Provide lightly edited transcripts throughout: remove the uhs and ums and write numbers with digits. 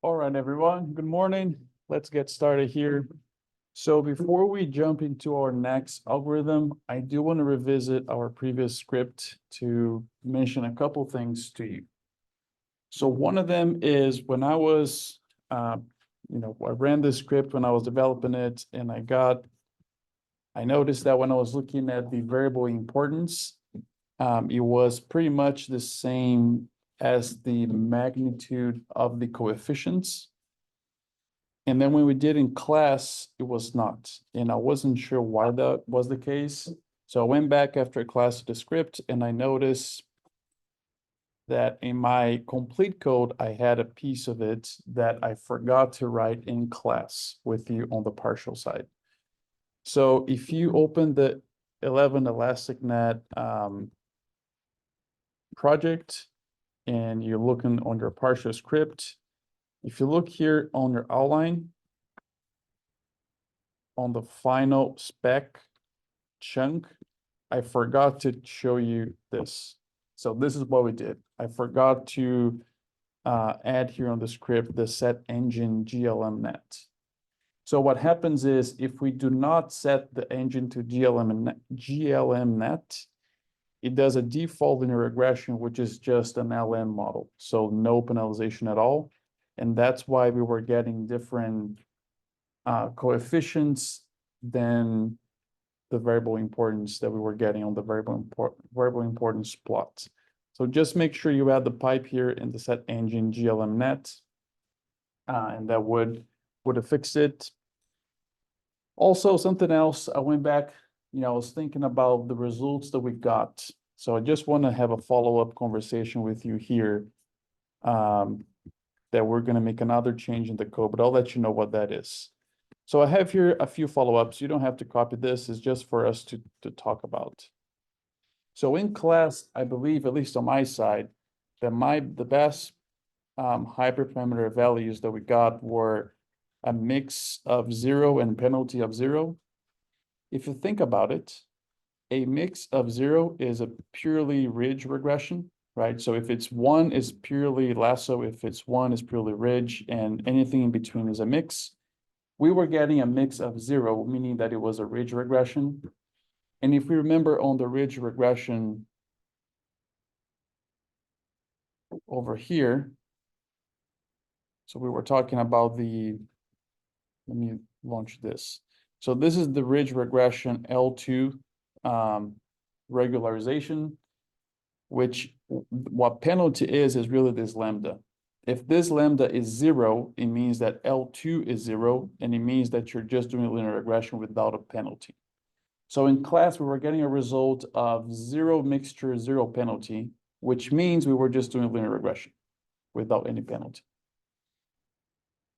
All right, everyone. Good morning. Let's get started here. So before we jump into our next algorithm, I do want to revisit our previous script to mention a couple things to you. So one of them is when I was, I ran this script when I was developing it, and I noticed that when I was looking at the variable importance, it was pretty much the same as the magnitude of the coefficients. And then when we did in class, it was not. And I wasn't sure why that was the case. So I went back after class to the script and I noticed that in my complete code, I had a piece of it that I forgot to write in class with you on the partial side. So if you open the 11 ElasticNet project and you're looking on your partial script, if you look here on your outline, on the final spec chunk, I forgot to show you this. So this is what we did. I forgot to add here on the script the set engine GLM net. So what happens is if we do not set the engine to GLM net, it does a default linear regression, which is just an LM model. So no penalization at all. And that's why we were getting different coefficients than the variable importance that we were getting on the variable importance plot. So just make sure you add the pipe here in the set engine GLM net, and that would have fixed it. Also, something else, I went back, I was thinking about the results that we got. So I just want to have a follow-up conversation with you here, that we're going to make another change in the code, but I'll let you know what that is. So I have here a few follow-ups. You don't have to copy this. It's just for us to talk about. So in class, I believe, at least on my side, that the best hyperparameter values that we got were a mix of 0 and penalty of 0. If you think about it, a mix of 0 is a purely ridge regression, right? So if it's 1 is purely lasso, if it's 1 is purely ridge, and anything in between is a mix. We were getting a mix of 0, meaning that it was a ridge regression. And if we remember on the ridge regression over here, so we were talking about let me launch this. So this is the ridge regression L2 regularization, which what penalty is really this lambda. If this lambda is 0, it means that L2 is 0, and it means that you're just doing a linear regression without a penalty. So in class, we were getting a result of 0 mixture, 0 penalty, which means we were just doing a linear regression without any penalty.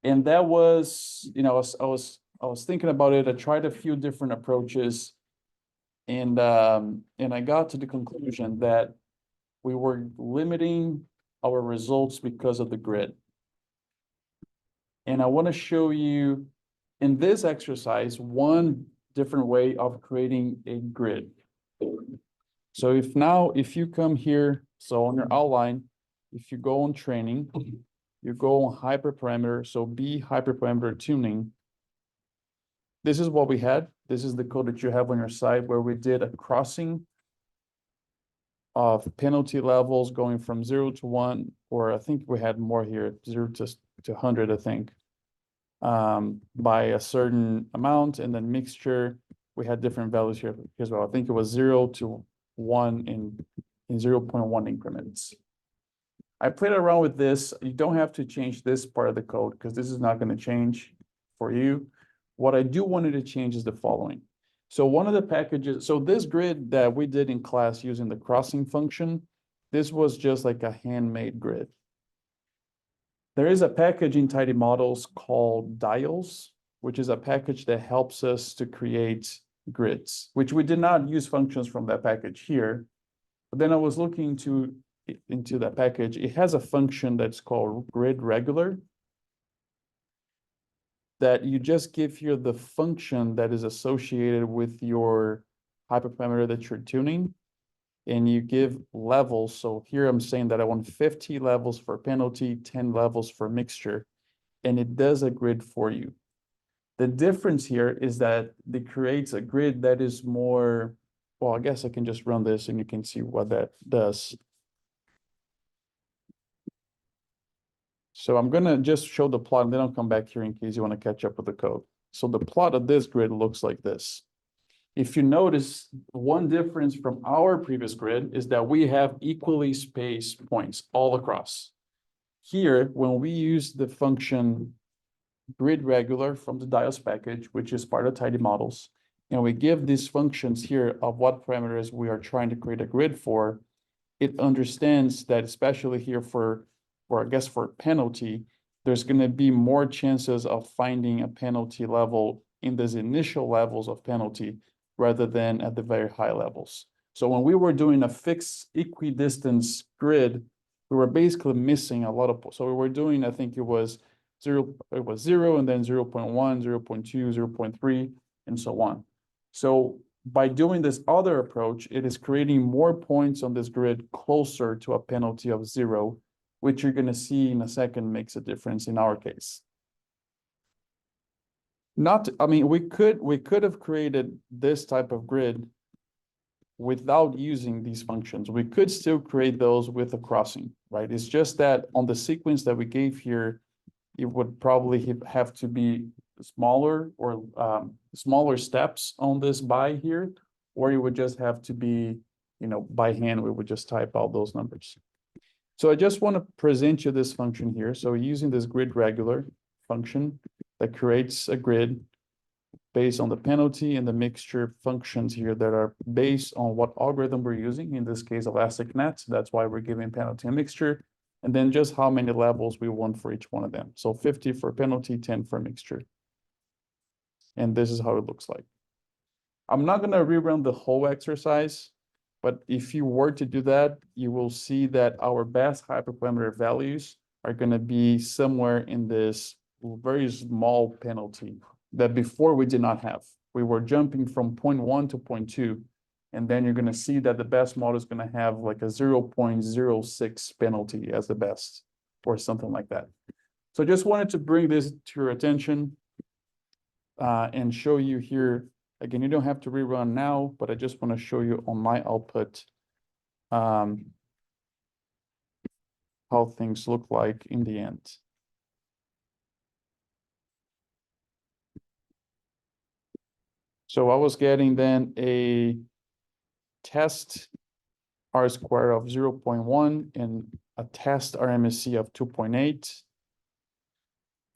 And that was, I was thinking about it. I tried a few different approaches, and I got to the conclusion that we were limiting our results because of the grid. And I want to show you in this exercise one different way of creating a grid. So if you come here, so on your outline, if you go on training, you go on hyperparameter, so B hyperparameter tuning. This is what we had. This is the code that you have on your side where we did a crossing of penalty levels going from 0 to 1, or I think we had more here, 0 to 100, I think, by a certain amount, and then mixture, we had different values here as well. I think it was 0 to 1 in 0.1 increments. I played around with this. You don't have to change this part of the code because this is not going to change for you. What I do want to change is the following. So one of the packages, so this grid that we did in class using the crossing function, this was just like a handmade grid. There is a package in tidymodels called dials, which is a package that helps us to create grids, which we did not use functions from that package here. But then I was looking into that package. It has a function that's called grid regular, that you just give here the function that is associated with your hyperparameter that you're tuning, and you give levels. So here I'm saying that I want 50 levels for penalty, 10 levels for mixture. and it does a grid for you. The difference here is that it creates a grid that is more, well, I guess I can just run this and you can see what that does. So I'm gonna just show the plot and then I'll come back here in case you want to catch up with the code. So the plot of this grid looks like this. If you notice, one difference from our previous grid is that we have equally spaced points all across. Here, when we use the function grid regular from the dials package, which is part of tidymodels, and we give these functions here of what parameters we are trying to create a grid for, it understands that especially here for I guess for penalty, there's going to be more chances of finding a penalty level in these initial levels of penalty rather than at the very high levels. So when we were doing a fixed equidistance grid, we were basically missing a lot of, so we were doing, I think it was 0 and then 0 0.1, 0 0.2, 0 0.3, and so on. So by doing this other approach, it is creating more points on this grid closer to a penalty of 0, which you're going to see in a second makes a difference in our case. I mean, we could have created this type of grid without using these functions. We could still create those with a crossing, right? It's just that on the sequence that we gave here, it would probably have to be smaller or smaller steps on this by here, or it would just have to be, you know, by hand, we would just type out those numbers. So I just want to present you this function here. So using this grid regular function that creates a grid based on the penalty and the mixture functions here that are based on what algorithm we're using, in this case, ElasticNet. That's why we're giving penalty and mixture. And then just how many levels we want for each one of them. So 50 for penalty, 10 for mixture. And this is how it looks like. I'm not going to rerun the whole exercise, but if you were to do that, you will see that our best hyperparameter values are going to be somewhere in this very small penalty that before we did not have. We were jumping from 0.1 to 0.2, and then you're going to see that the best model is going to have like a 0.06 penalty as the best, or something like that. So just wanted to bring this to your attention and show you here. Again, you don't have to rerun now, but I just want to show you on my output how things look like in the end. So I was getting then a test R-square of 0.1 and a test RMSE of 2.8.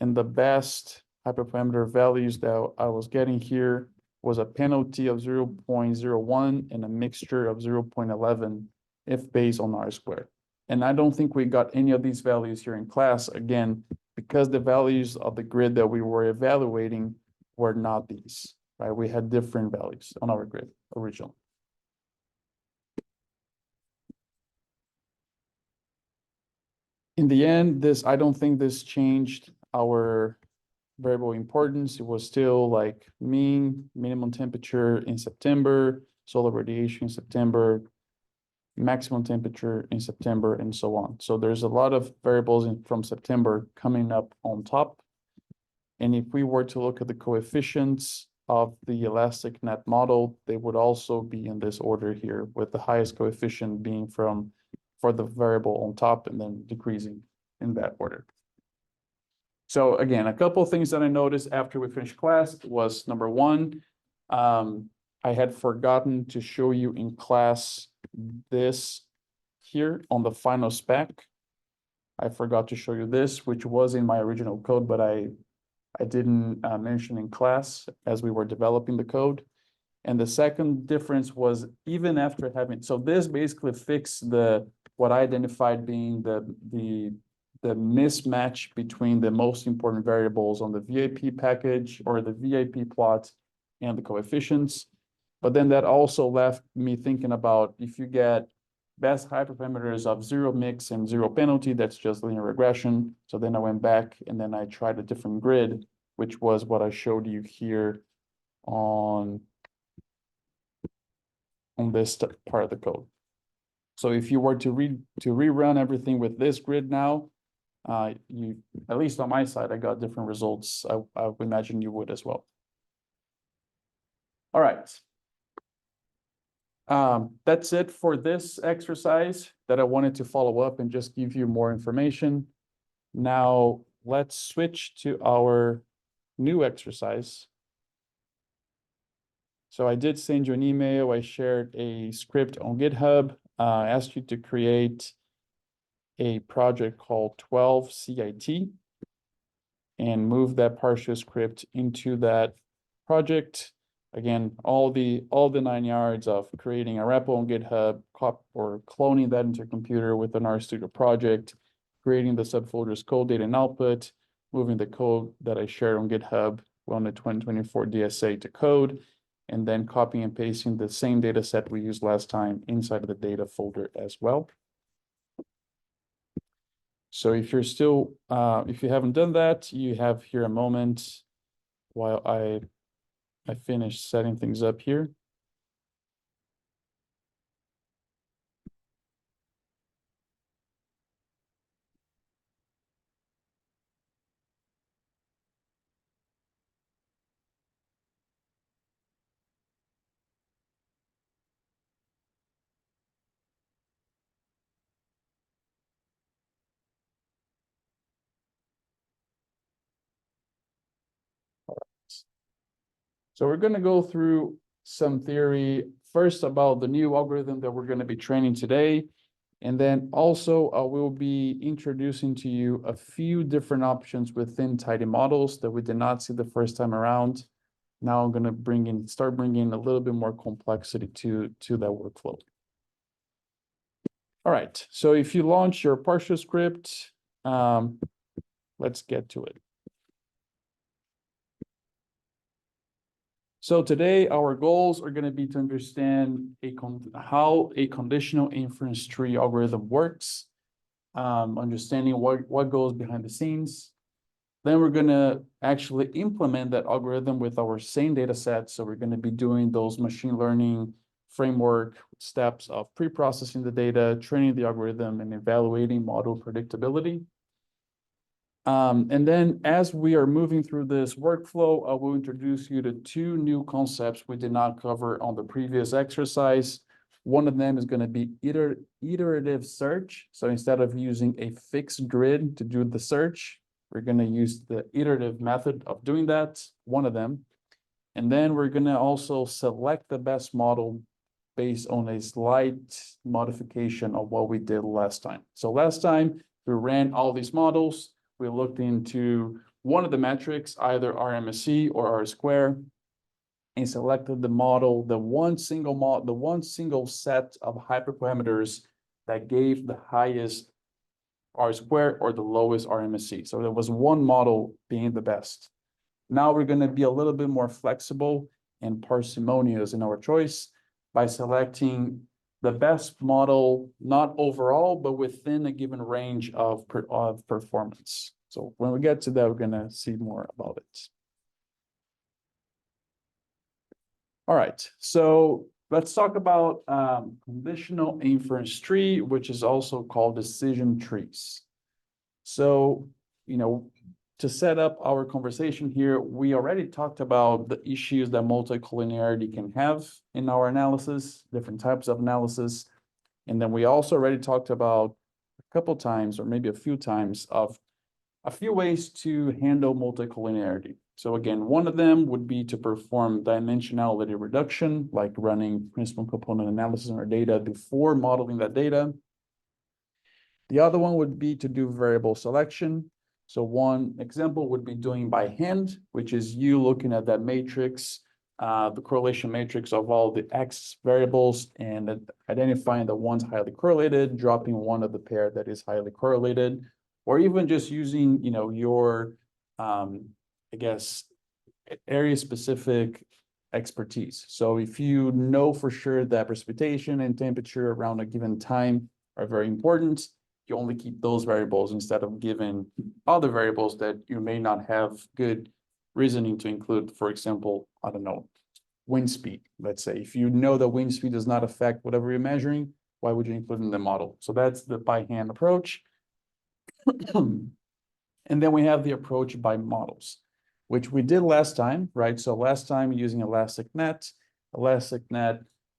And the best hyperparameter values that I was getting here was a penalty of 0.01 and a mixture of 0.11 if based on R-squared. And I don't think we got any of these values here in class, again, because the values of the grid that we were evaluating were not these, right? We had different values on our grid originally. In the end, I don't think this changed our variable importance. It was still like minimum temperature in September, solar radiation in September, maximum temperature in September, and so on. So there's a lot of variables from September coming up on top. And if we were to look at the coefficients of the ElasticNet model, they would also be in this order here, with the highest coefficient being for the variable on top and then decreasing in that order. So again, a couple of things that I noticed after we finished class was number one, I had forgotten to show you in class this here on the final spec. I forgot to show you this, which was in my original code, but I didn't mention in class as we were developing the code. And the second difference was even after having, so this basically fixed what I identified being the mismatch between the most important variables on the VIP package or the VIP plot and the coefficients. But then that also left me thinking about if you get best hyperparameters of 0 mix and 0 penalty, that's just linear regression. So then I went back and then I tried a different grid, which was what I showed you here on this part of the code. So if you were to rerun everything with this grid now, at least on my side, I got different results. I would imagine you would as well. All right. That's it for this exercise that I wanted to follow up and just give you more information. Now, let's switch to our new exercise. So I did send you an email. I shared a script on GitHub. I asked you to create a project called 12CIT and move that partial script into that project. Again, all the 9 yards of creating a repo on GitHub, or cloning that into your computer with an RStudio project, creating the subfolders code data and output, moving the code that I shared on GitHub on the 2024 DSA to code, and then copying and pasting the same data set we used last time inside of the data folder as well. So if you're still, if you haven't done that, you have here a moment while I finish setting things up here. So we're going to go through some theory first about the new algorithm that we're going to be training today. And then also I will be introducing to you a few different options within tidymodels that we did not see the first time around. Now I'm going to start bringing a little bit more complexity to that workflow. All right, so if you launch your partial script, let's get to it. So today our goals are going to be to understand how a conditional inference tree algorithm works, understanding what goes behind the scenes. Then we're going to actually implement that algorithm with our same data set. So we're going to be doing those machine learning framework steps of pre-processing the data, training the algorithm, and evaluating model predictability. And then as we are moving through this workflow, I will introduce you to 2 new concepts we did not cover on the previous exercise. One of them is going to be iterative search. So instead of using a fixed grid to do the search, we're going to use the iterative method of doing that, one of them. And then we're going to also select the best model based on a slight modification of what we did last time. So last time we ran all these models. We looked into one of the metrics, either RMSE or R-square, and selected the model, the one single set of hyperparameters that gave the highest R-square or the lowest RMSE. So there was one model being the best. Now we're going to be a little bit more flexible and parsimonious in our choice by selecting the best model, not overall, but within a given range of performance. So when we get to that, we're going to see more about it. All right, so let's talk about conditional inference tree, which is also called decision trees. So, to set up our conversation here, we already talked about the issues that multicollinearity can have in our analysis, different types of analysis. And then we also already talked about a couple times, or maybe a few times, of a few ways to handle multicollinearity. So again, one of them would be to perform dimensionality reduction, like running principal component analysis on our data before modeling that data. The other one would be to do variable selection. So one example would be doing by hand, which is you looking at that matrix, the correlation matrix of all the X variables and identifying the ones highly correlated, dropping one of the pair that is highly correlated, or even just using, your, I guess, area-specific expertise. So if you know for sure that precipitation and temperature around a given time are very important, you only keep those variables instead of giving other variables that you may not have good reasoning to include. For example, I don't know, wind speed. Let's say if you know that wind speed does not affect whatever you're measuring, why would you include in the model? So that's the by hand approach. And then we have the approach by models, which we did last time, right? So last time using ElasticNet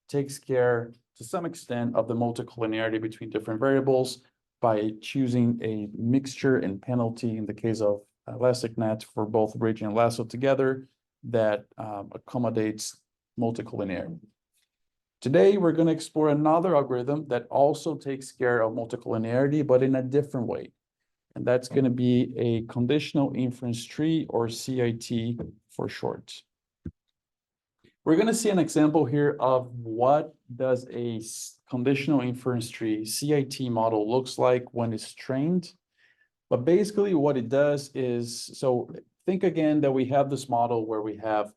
takes care to some extent of the multicollinearity between different variables by choosing a mixture and penalty in the case of ElasticNet for both bridge and lasso together that accommodates multicollinearity. Today, we're going to explore another algorithm that also takes care of multicollinearity, but in a different way. And that's going to be a conditional inference tree, or CIT for short. We're going to see an example here of what does a conditional inference tree, CIT model, looks like when it's trained. But basically what it does is, so think again that we have this model where we have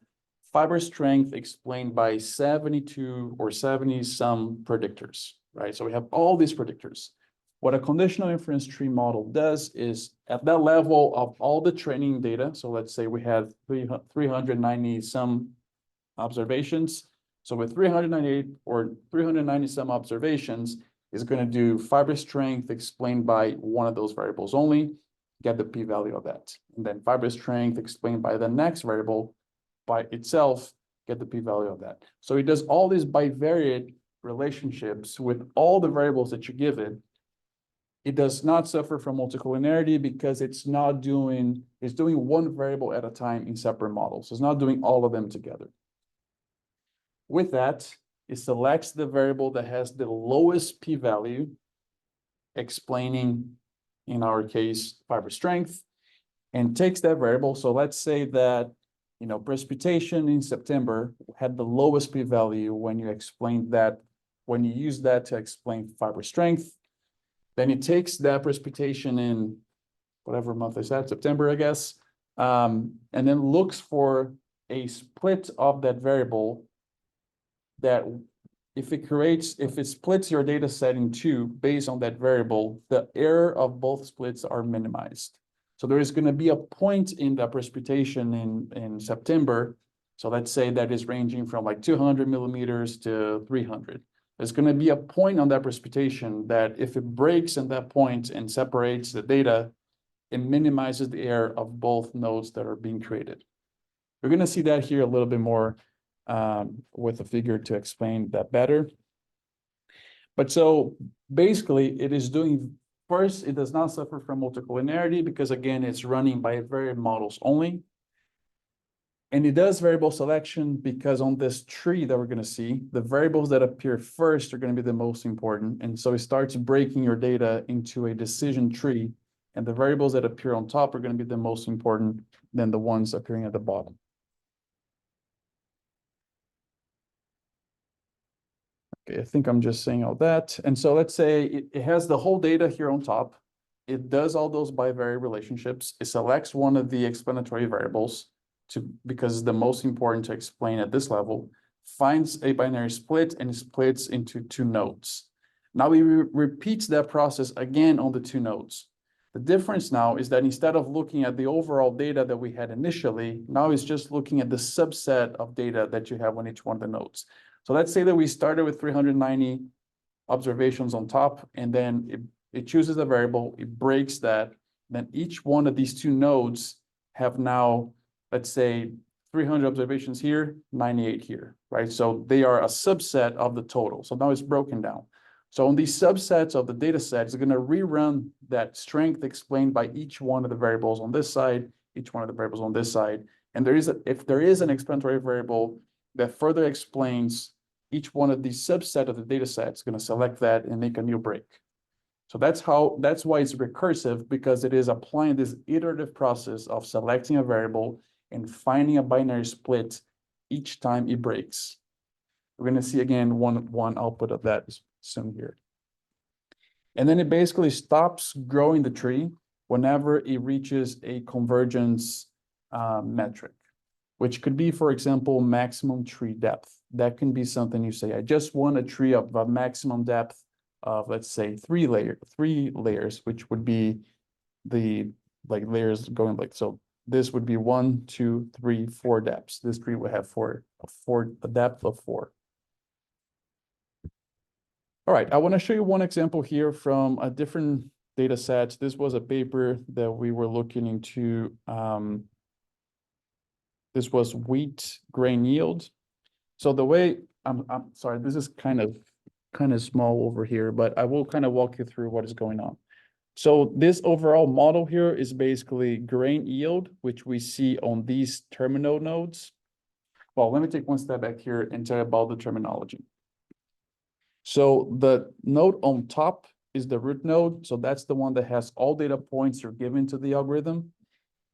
fiber strength explained by 72 or 70 some predictors, right? So we have all these predictors. What a conditional inference tree model does is at that level of all the training data, so let's say we had 390 some observations. So with 398 or 390 some observations, is going to do fiber strength explained by one of those variables only, get the p-value of that. And then fiber strength explained by the next variable by itself, get the p-value of that. So it does all these bivariate relationships with all the variables that you give it. It does not suffer from multicollinearity because it's doing one variable at a time in separate models. It's not doing all of them together. With that, it selects the variable that has the lowest p-value, explaining, in our case, fiber strength, and takes that variable. So let's say that, precipitation in September had the lowest p-value when you explained that, when you use that to explain fiber strength. Then it takes that precipitation in whatever month is that, September, I guess, and then looks for a split of that variable that if it splits your data set in two based on that variable, the error of both splits are minimized. So there is going to be a point in the precipitation in September. So let's say that is ranging from like 200 millimeters to 300. There's going to be a point on that precipitation that if it breaks in that point and separates the data, it minimizes the error of both nodes that are being created. We're going to see that here a little bit more with a figure to explain that better. But so basically it is doing, first, it does not suffer from multicollinearity because again, it's running by variable models only. And it does variable selection because on this tree that we're going to see, the variables that appear first are going to be the most important. And so it starts breaking your data into a decision tree, and the variables that appear on top are going to be the most important than the ones appearing at the bottom. Okay, I think I'm just saying all that. And so let's say it has the whole data here on top. It does all those bivariate relationships. It selects one of the explanatory variables because it's the most important to explain at this level, finds a binary split and splits into two nodes. Now we repeats that process again on the two nodes. The difference now is that instead of looking at the overall data that we had initially, now it's just looking at the subset of data that you have on each one of the nodes. So let's say that we started with 390 observations on top, and then it chooses a variable, it breaks that, then each one of these two nodes have now, let's say, 300 observations here, 98 here, right? So they are a subset of the total. So now it's broken down. So on these subsets of the data set, it's going to rerun that strength explained by each one of the variables on this side, each one of the variables on this side. And if there is an explanatory variable that further explains each one of these subset of the data set, it's going to select that and make a new break. So that's why it's recursive, because it is applying this iterative process of selecting a variable and finding a binary split each time it breaks. We're going to see again one output of that soon here. And then it basically stops growing the tree whenever it reaches a convergence metric, which could be, for example, maximum tree depth. That can be something you say, I just want a tree of a maximum depth of, let's say, three layers, which would be the layers going like so. This would be 1, 2, 3, 4 depths. This tree would have a depth of 4. All right, I want to show you one example here from a different data sets. This was a paper that we were looking into. This was wheat grain yield. So the way, I'm sorry, this is kind of small over here, but I will kind of walk you through what is going on. So this overall model here is basically grain yield, which we see on these terminal nodes. Well, let me take one step back here and tell you about the terminology. So the node on top is the root node. So that's the one that has all data points you're given to the algorithm.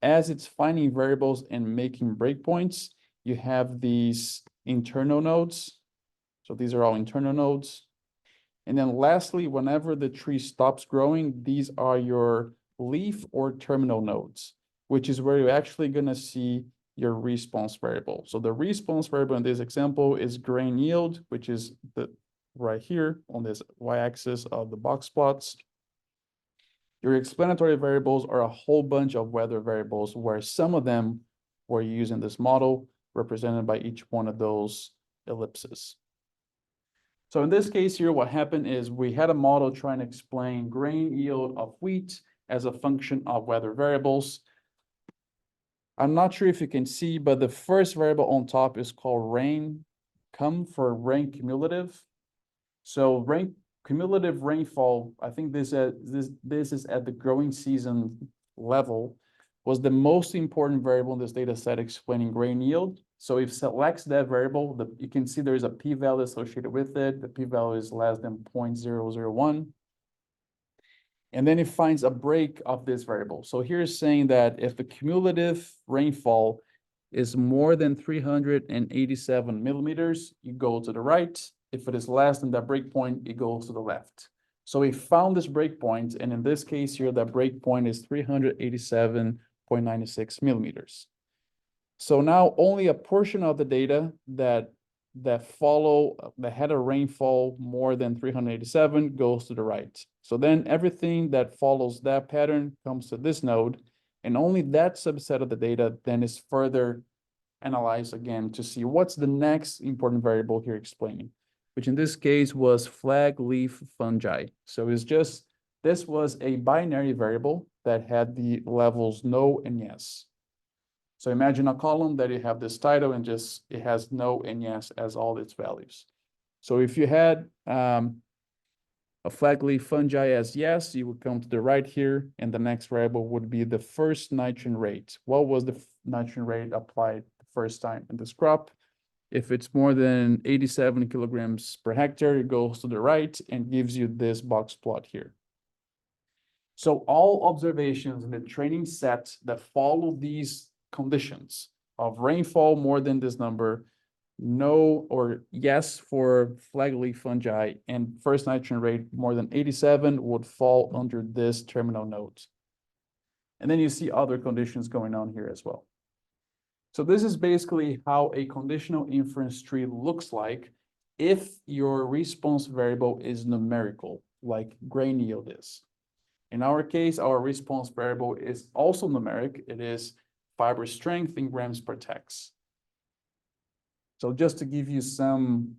As it's finding variables and making breakpoints, you have these internal nodes. So these are all internal nodes. And then lastly, whenever the tree stops growing, these are your leaf or terminal nodes, which is where you're actually going to see your response variable. So the response variable in this example is grain yield, which is the right here on this y-axis of the box plots. Your explanatory variables are a whole bunch of weather variables where some of them were used in this model, represented by each one of those ellipses. So in this case here, what happened is we had a model trying to explain grain yield of wheat as a function of weather variables. I'm not sure if you can see, but the first variable on top is called rain, for rain cumulative. So cumulative rainfall, I think this is at the growing season level, was the most important variable in this data set explaining grain yield. So if selects that variable, you can see there is a p-value associated with it. The p-value is less than 0.001. And then it finds a break of this variable. So here is saying that if the cumulative rainfall is more than 387 millimeters, you go to the right. If it is less than that breakpoint, it goes to the left. So we found this breakpoint, and in this case here, that breakpoint is 387.96 millimeters. So now only a portion of the data that had a rainfall more than 387 goes to the right. So then everything that follows that pattern comes to this node, and only that subset of the data then is further analyzed again to see what's the next important variable here explaining, which in this case was flag leaf fungi. So it's just, this was a binary variable that had the levels no and yes. So imagine a column that you have this title and just, it has no and yes as all its values. So if you had a flag leaf fungi as yes, you would come to the right here, and the next variable would be the first nitrogen rate. What was the nitrogen rate applied the first time in this crop? If it's more than 87 kilograms per hectare, it goes to the right and gives you this box plot here. So all observations in the training set that follow these conditions of rainfall more than this number, no or yes for flag leaf fungi, and first nitrogen rate more than 87 would fall under this terminal node. And then you see other conditions going on here as well. So this is basically how a conditional inference tree looks like if your response variable is numerical, like grain yield is. In our case, our response variable is also numeric. It is fiber strength in grams per tex. So just to give you some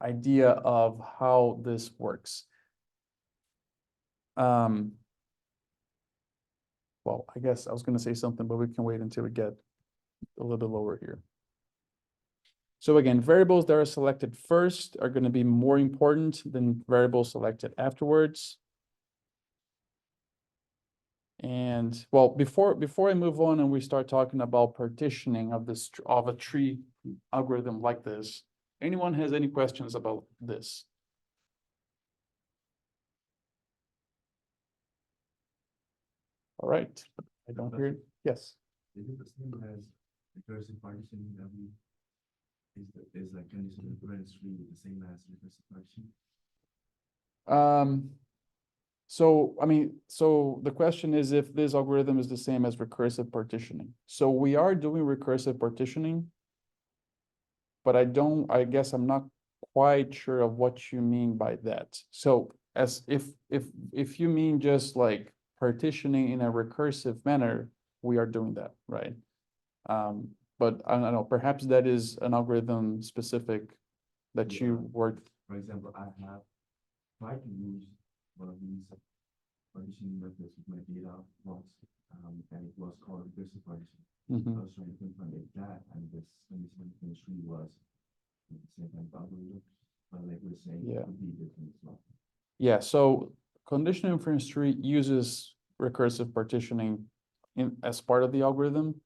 idea of how this works. Well, I guess I was going to say something, but we can wait until we get a little bit lower here. So again, variables that are selected first are going to be more important than variables selected afterwards. And well, before I move on and we start talking about partitioning of a tree algorithm like this, anyone has any questions about this? All right, I don't hear it. Yes. Is it the same as recursive partitioning that we is like conditional inference tree the same as recursive partitioning? So, I mean, so the question is if this algorithm is the same as recursive partitioning. So we are doing recursive partitioning, but I guess I'm not quite sure of what you mean by that. So as if you mean just like partitioning in a recursive manner, we are doing that, right? But I don't know, perhaps that is an algorithm specific that you worked. For example, I have tried to use one of these partitioning methods with my data once, and it was called recursive partition. Mhm. I was trying to confirm if that and this conditional inference tree was at the same time algorithm, but like we're saying, Yeah. it could be different as well. Yeah, so conditional inference tree uses recursive partitioning as part of the algorithm.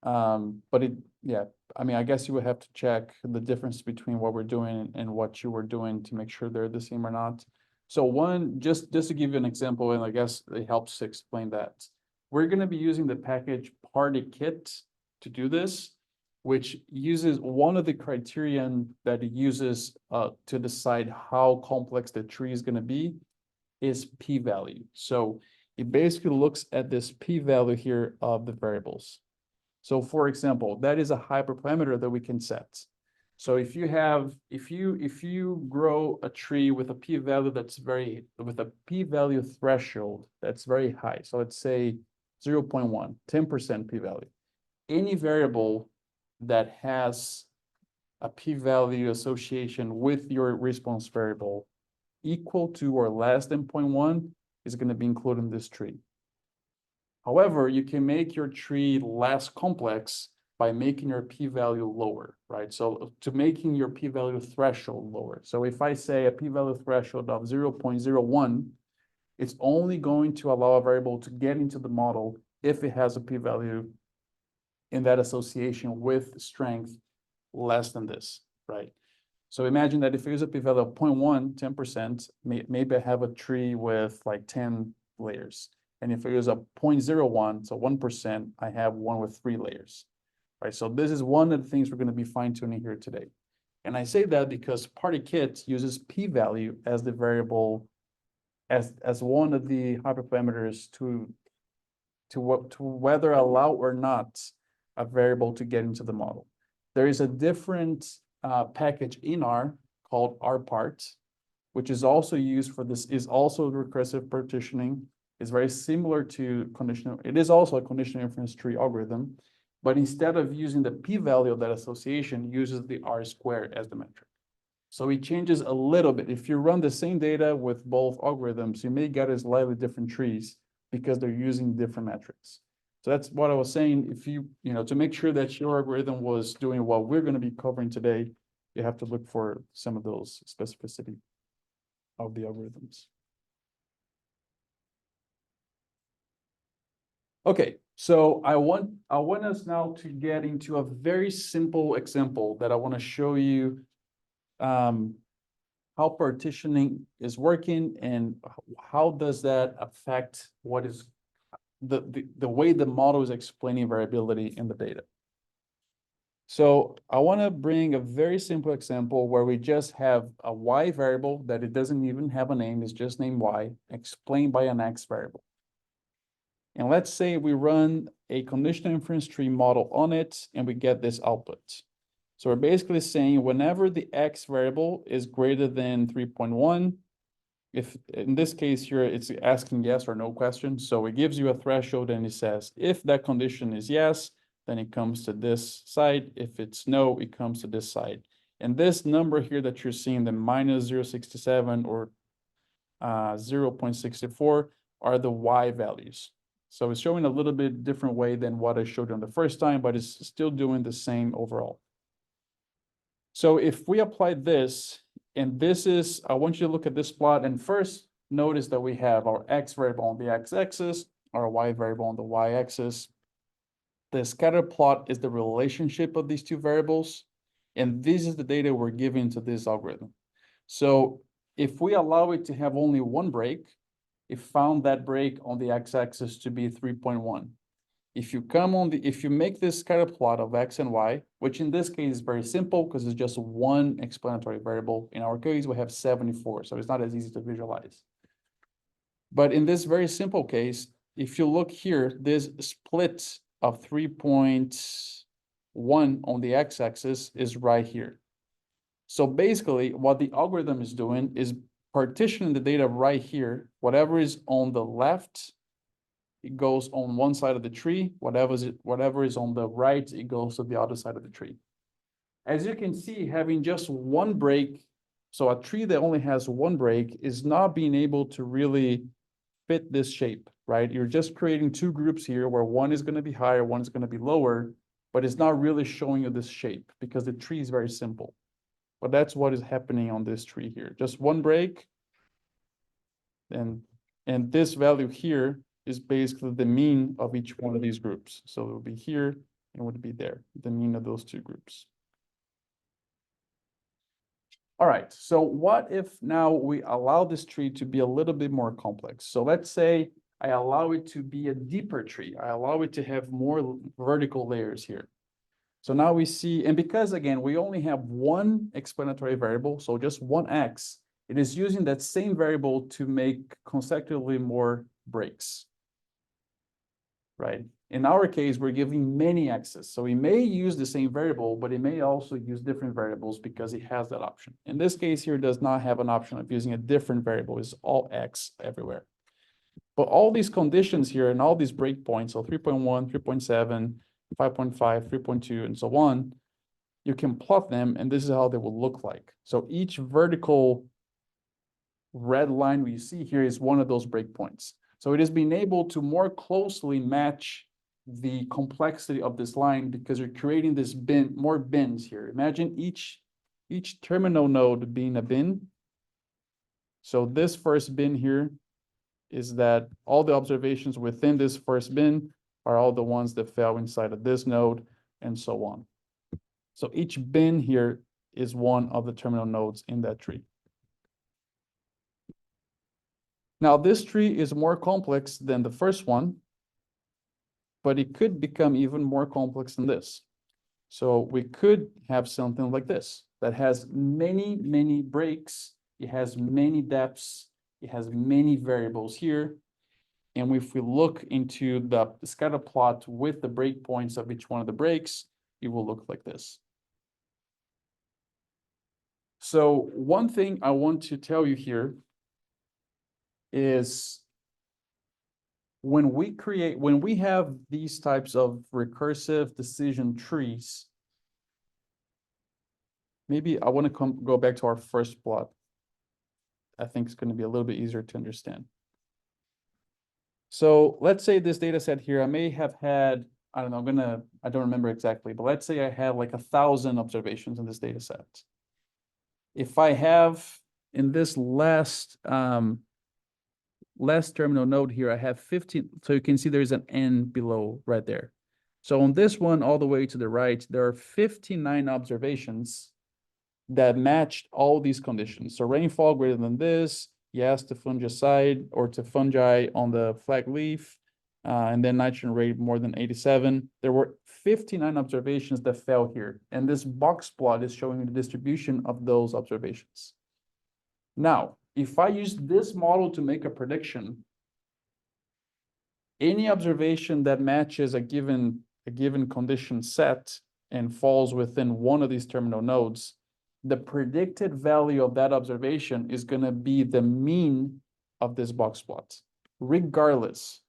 But yeah, I mean, I guess you would have to check the difference between what we're doing and what you were doing to make sure they're the same or not. So one, just to give you an example, and I guess it helps to explain that. We're gonna be using the package partykit to do this, which uses one of the criterion that it uses to decide how complex the tree is gonna be is p-value. So it basically looks at this p-value here of the variables. So for example, that is a hyperparameter that we can set. So if you grow a tree with a p-value with a p-value threshold that's very high. So let's say 0.1, 10% p-value. Any variable that has a p-value association with your response variable equal to or less than 0.1 is going to be included in this tree. However, you can make your tree less complex by making your p-value lower, right? So to making your p-value threshold lower. So if I say a p-value threshold of 0.01, it's only going to allow a variable to get into the model if it has a p-value in that association with strength less than this, right? So imagine that if I use a p-value of 0.1, 10%, maybe I have a tree with like 10 layers. And if I use a 0.01, so 1%, I have one with 3 layers, right? So this is one of the things we're going to be fine-tuning here today. And I say that because partykit uses p-value as the variable, as one of the hyperparameters to whether allow or not a variable to get into the model. There is a different package in R called rpart, which is also used for this, is also recursive partitioning. Is very similar to conditional. It is also a conditional inference tree algorithm, but instead of using the p-value of that association, uses the R squared as the metric. So it changes a little bit. If you run the same data with both algorithms, you may get a slightly different trees because they're using different metrics. So that's what I was saying. If you know, to make sure that your algorithm was doing what we're going to be covering today, you have to look for some of those specificity of the algorithms. Okay, so I want us now to get into a very simple example that I want to show you how partitioning is working and how does that affect what is the way the model is explaining variability in the data. So I want to bring a very simple example where we just have a y variable that it doesn't even have a name, it's just named y, explained by an x variable. And let's say we run a conditional inference tree model on it and we get this output. So we're basically saying whenever the x variable is greater than 3.1, if in this case here, it's asking yes or no question. So it gives you a threshold and it says, if that condition is yes, then it comes to this side. If it's no, it comes to this side. And this number here that you're seeing, the minus 0.67 or 0.64 are the y values. So it's showing a little bit different way than what I showed you on the first time, but it's still doing the same overall. So if we apply this, and this is, I want you to look at this plot and first notice that we have our x variable on the x-axis, our y variable on the y-axis. The scatter plot is the relationship of these two variables, and this is the data we're giving to this algorithm. So if we allow it to have only one break, it found that break on the x-axis to be 3.1. If you make this scatter plot of x and y, which in this case is very simple because it's just one explanatory variable. In our case, we have 74, so it's not as easy to visualize. But in this very simple case, if you look here, this split of 3.1 on the x-axis is right here. So basically, what the algorithm is doing is partitioning the data right here. Whatever is on the left, it goes on one side of the tree. Whatever is on the right, it goes to the other side of the tree. As you can see, having just one break, so a tree that only has one break is not being able to really fit this shape, right? You're just creating two groups here where one is going to be higher, one is going to be lower, but it's not really showing you this shape because the tree is very simple. But that's what is happening on this tree here. Just one break. And this value here is basically the mean of each one of these groups. So it will be here and would be there, the mean of those two groups. All right, so what if now we allow this tree to be a little bit more complex? So let's say I allow it to be a deeper tree. I allow it to have more vertical layers here. So now we see, and because again, we only have one explanatory variable, so just one x, it is using that same variable to make consecutively more breaks, right? In our case, we're giving many x's. So we may use the same variable, but it may also use different variables because it has that option. In this case here, it does not have an option of using a different variable. It's all x everywhere. But all these conditions here and all these breakpoints, so 3.1, 3.7, 5.5, 3.2, and so on, you can plot them, and this is how they will look like. So each vertical red line we see here is one of those breakpoints. So it has been able to more closely match the complexity of this line because you're creating this bin, more bins here. Imagine each terminal node being a bin. So this first bin here is that all the observations within this first bin are all the ones that fell inside of this node and so on. So each bin here is one of the terminal nodes in that tree. Now this tree is more complex than the first one, but it could become even more complex than this. So we could have something like this that has many, many breaks. It has many depths. It has many variables here. And if we look into the scatter plot with the breakpoints of each one of the breaks, it will look like this. So one thing I want to tell you here is when we have these types of recursive decision trees, maybe I want to go back to our first plot. I think it's going to be a little bit easier to understand. So let's say this data set here, I may have had, I don't know, I don't remember exactly, but let's say I have like 1,000 observations in this data set. If I have in this last terminal node here, I have 15, so you can see there's an N below right there. So on this one, all the way to the right, there are 59 observations that matched all these conditions. So rainfall greater than this, yes to fungicide or to fungi on the flag leaf, and then nitrogen rate more than 87. There were 59 observations that fell here. And this box plot is showing the distribution of those observations. Now, if I use this model to make a prediction, any observation that matches a given condition set and falls within one of these terminal nodes, the predicted value of that observation is going to be the mean of this box plot, regardless.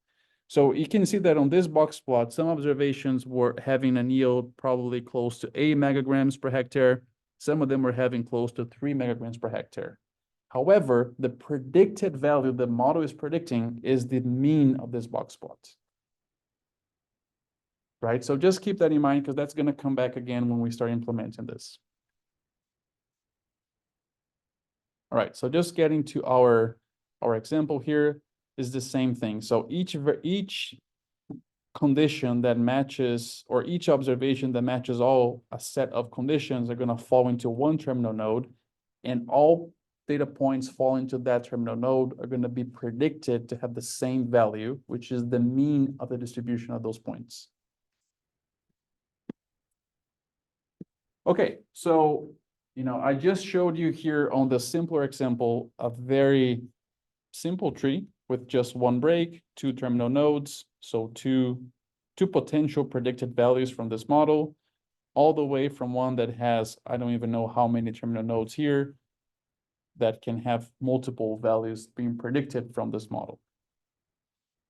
So you can see that on this box plot, some observations were having a yield probably close to 8 megagrams per hectare. Some of them were having close to 3 megagrams per hectare. However, the predicted value the model is predicting is the mean of this box plot. Right? So just keep that in mind because that's going to come back again when we start implementing this. All right, so just getting to our example here is the same thing. So each condition that matches, or each observation that matches all a set of conditions are going to fall into one terminal node, and all data points fall into that terminal node are going to be predicted to have the same value, which is the mean of the distribution of those points. Okay, so I just showed you here on the simpler example a very simple tree with just one break, two terminal nodes, so two potential predicted values from this model, all the way from one that has, I don't even know how many terminal nodes here, that can have multiple values being predicted from this model.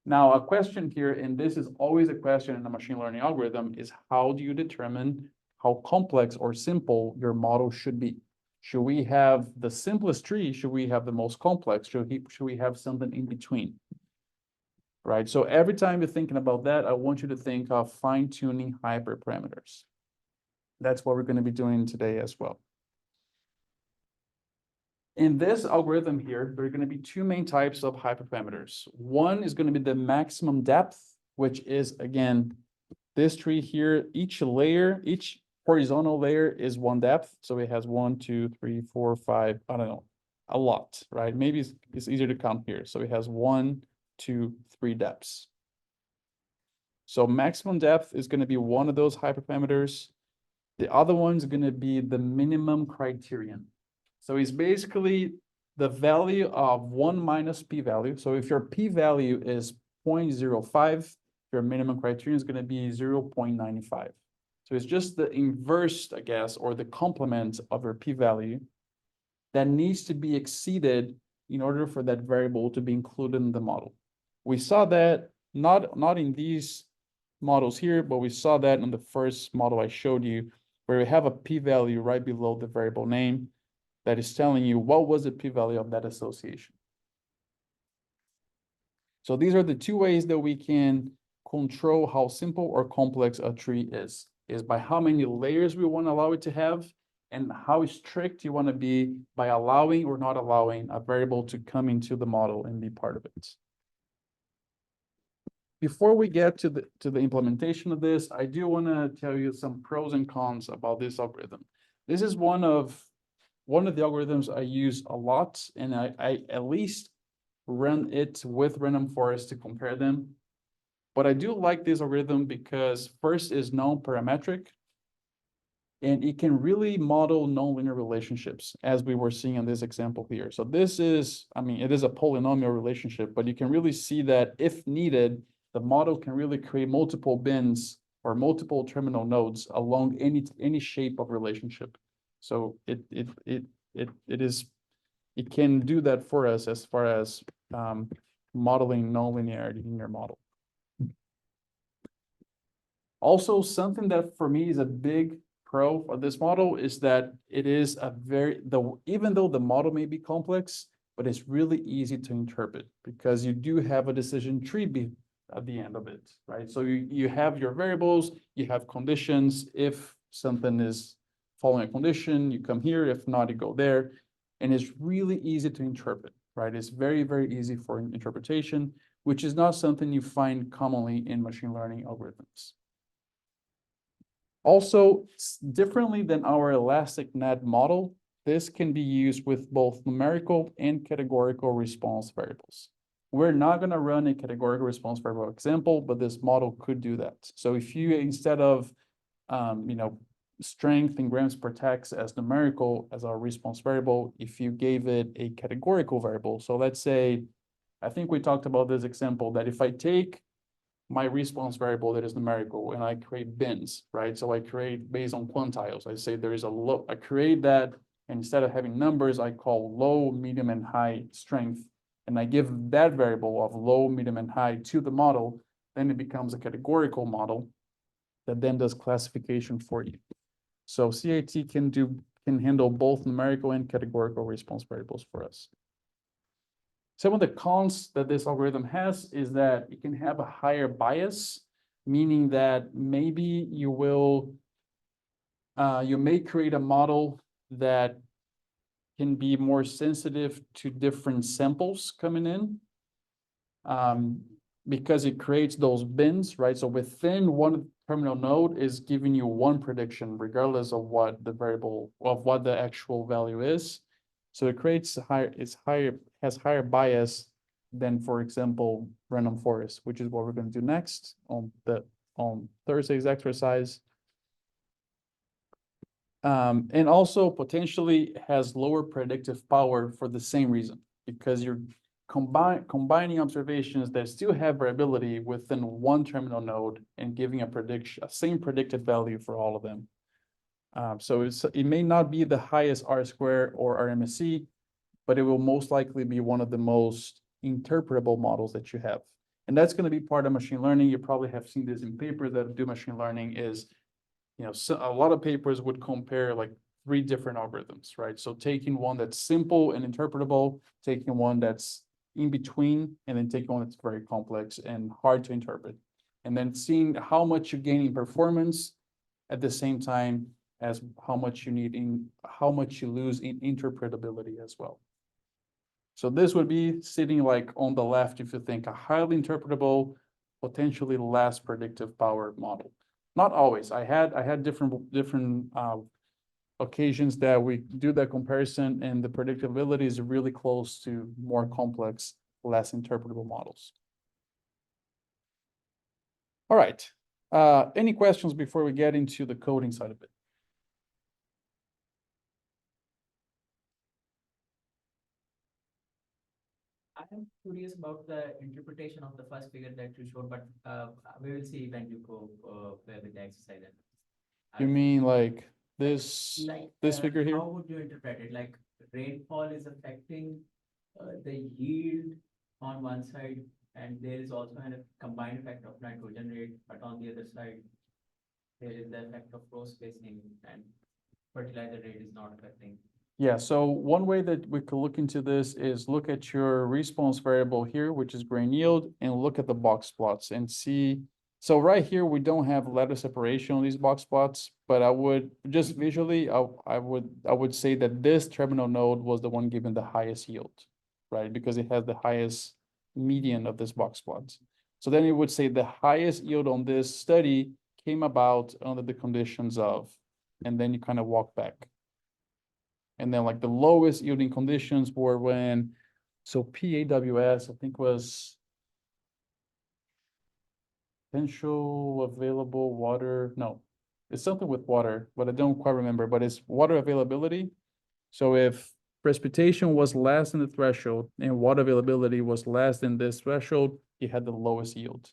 Now, a question here, and this is always a question in a machine learning algorithm, is how do you determine how complex or simple your model should be? Should we have the simplest tree? Should we have the most complex? Should we have something in between? right? So every time you're thinking about that, I want you to think of fine-tuning hyperparameters. That's what we're going to be doing today as well. In this algorithm here, there are going to be two main types of hyperparameters. One is going to be the maximum depth, which is, again, this tree here. Each layer, each horizontal layer is one depth. So it has 1, 2, 3, 4, 5, I don't know, a lot, right? Maybe it's easier to count here. So it has 1, 2, 3 depths. So maximum depth is going to be one of those hyperparameters. The other one's going to be the minimum criterion. So it's basically the value of 1 minus p-value. So if your p-value is 0.05, your minimum criterion is going to be 0.95. So it's just the inverse, I guess, or the complement of your p-value that needs to be exceeded in order for that variable to be included in the model. We saw that not in these models here, but we saw that in the first model I showed you, where we have a p-value right below the variable name that is telling you what was the p-value of that association. So these are the two ways that we can control how simple or complex a tree is by how many layers we want to allow it to have and how strict you want to be by allowing or not allowing a variable to come into the model and be part of it. Before we get to the implementation of this, I do want to tell you some pros and cons about this algorithm. This is one of the algorithms I use a lot, and I at least run it with random forest to compare them. But I do like this algorithm because first is non-parametric, and it can really model nonlinear relationships, as we were seeing in this example here. So this is, I mean, it is a polynomial relationship, but you can really see that if needed, the model can really create multiple bins or multiple terminal nodes along any shape of relationship. So it can do that for us as far as modeling nonlinearity in your model. Also, something that for me is a big pro of this model is that it is even though the model may be complex, but it's really easy to interpret because you do have a decision tree at the end of it, right? So you have your variables, you have conditions. If something is following a condition, you come here. If not, you go there. And it's really easy to interpret, right? It's very, very easy for interpretation, which is not something you find commonly in machine learning algorithms. Also, differently than our elastic net model, this can be used with both numerical and categorical response variables. We're not going to run a categorical response variable example, but this model could do that. So if you, instead of, strength in grams per text as numerical as our response variable, if you gave it a categorical variable. So let's say, I think we talked about this example that if I take my response variable that is numerical and I create bins, right? So I create based on quantiles. I say there is a low, I create that, and instead of having numbers, I call low, medium, and high strength. And I give that variable of low, medium, and high to the model, then it becomes a categorical model that then does classification for you. So CIT can handle both numerical and categorical response variables for us. Some of the cons that this algorithm has is that it can have a higher bias, meaning that maybe you may create a model that can be more sensitive to different samples coming in, because it creates those bins, right? So within one terminal node is giving you one prediction, regardless of what the actual value is. So it creates has higher bias than, for example, random forest, which is what we're going to do next on Thursday's exercise. And also potentially has lower predictive power for the same reason, because you're combining observations that still have variability within one terminal node and giving a same predicted value for all of them. So it may not be the highest R-square or RMSE, but it will most likely be one of the most interpretable models that you have. And that's going to be part of machine learning. You probably have seen this in papers that do machine learning is, so a lot of papers would compare like 3 different algorithms, right? So taking one that's simple and interpretable, taking one that's in between, and then take one that's very complex and hard to interpret. And then seeing how much you gain in performance at the same time as how much you lose in interpretability as well. So this would be sitting like on the left if you think a highly interpretable, potentially less predictive power model. Not always. I had different occasions that we do that comparison, and the predictability is really close to more complex, less interpretable models. All right. Any questions before we get into the coding side of it? I am curious about the interpretation of the first figure that you showed, but we will see when you go with the exercise. You mean like this figure here? How would you interpret it? Like rainfall is affecting the yield on one side, and there is also a combined effect of nitrogen rate, but on the other side, there is the effect of row spacing, and fertilizer rate is not affecting. Yeah, so one way that we could look into this is look at your response variable here, which is grain yield, and look at the box plots and see. So right here, we don't have letter separation on these box plots, but I would just visually, I would say that this terminal node was the one given the highest yield, right? Because it has the highest median of this box plots. So then it would say the highest yield on this study came about under the conditions of, and then you kind of walk back. And then like the lowest yielding conditions were when, so PAWS, I think was potential available water, no, it's something with water, but I don't quite remember, but it's water availability. So if precipitation was less than the threshold and water availability was less than this threshold, you had the lowest yield.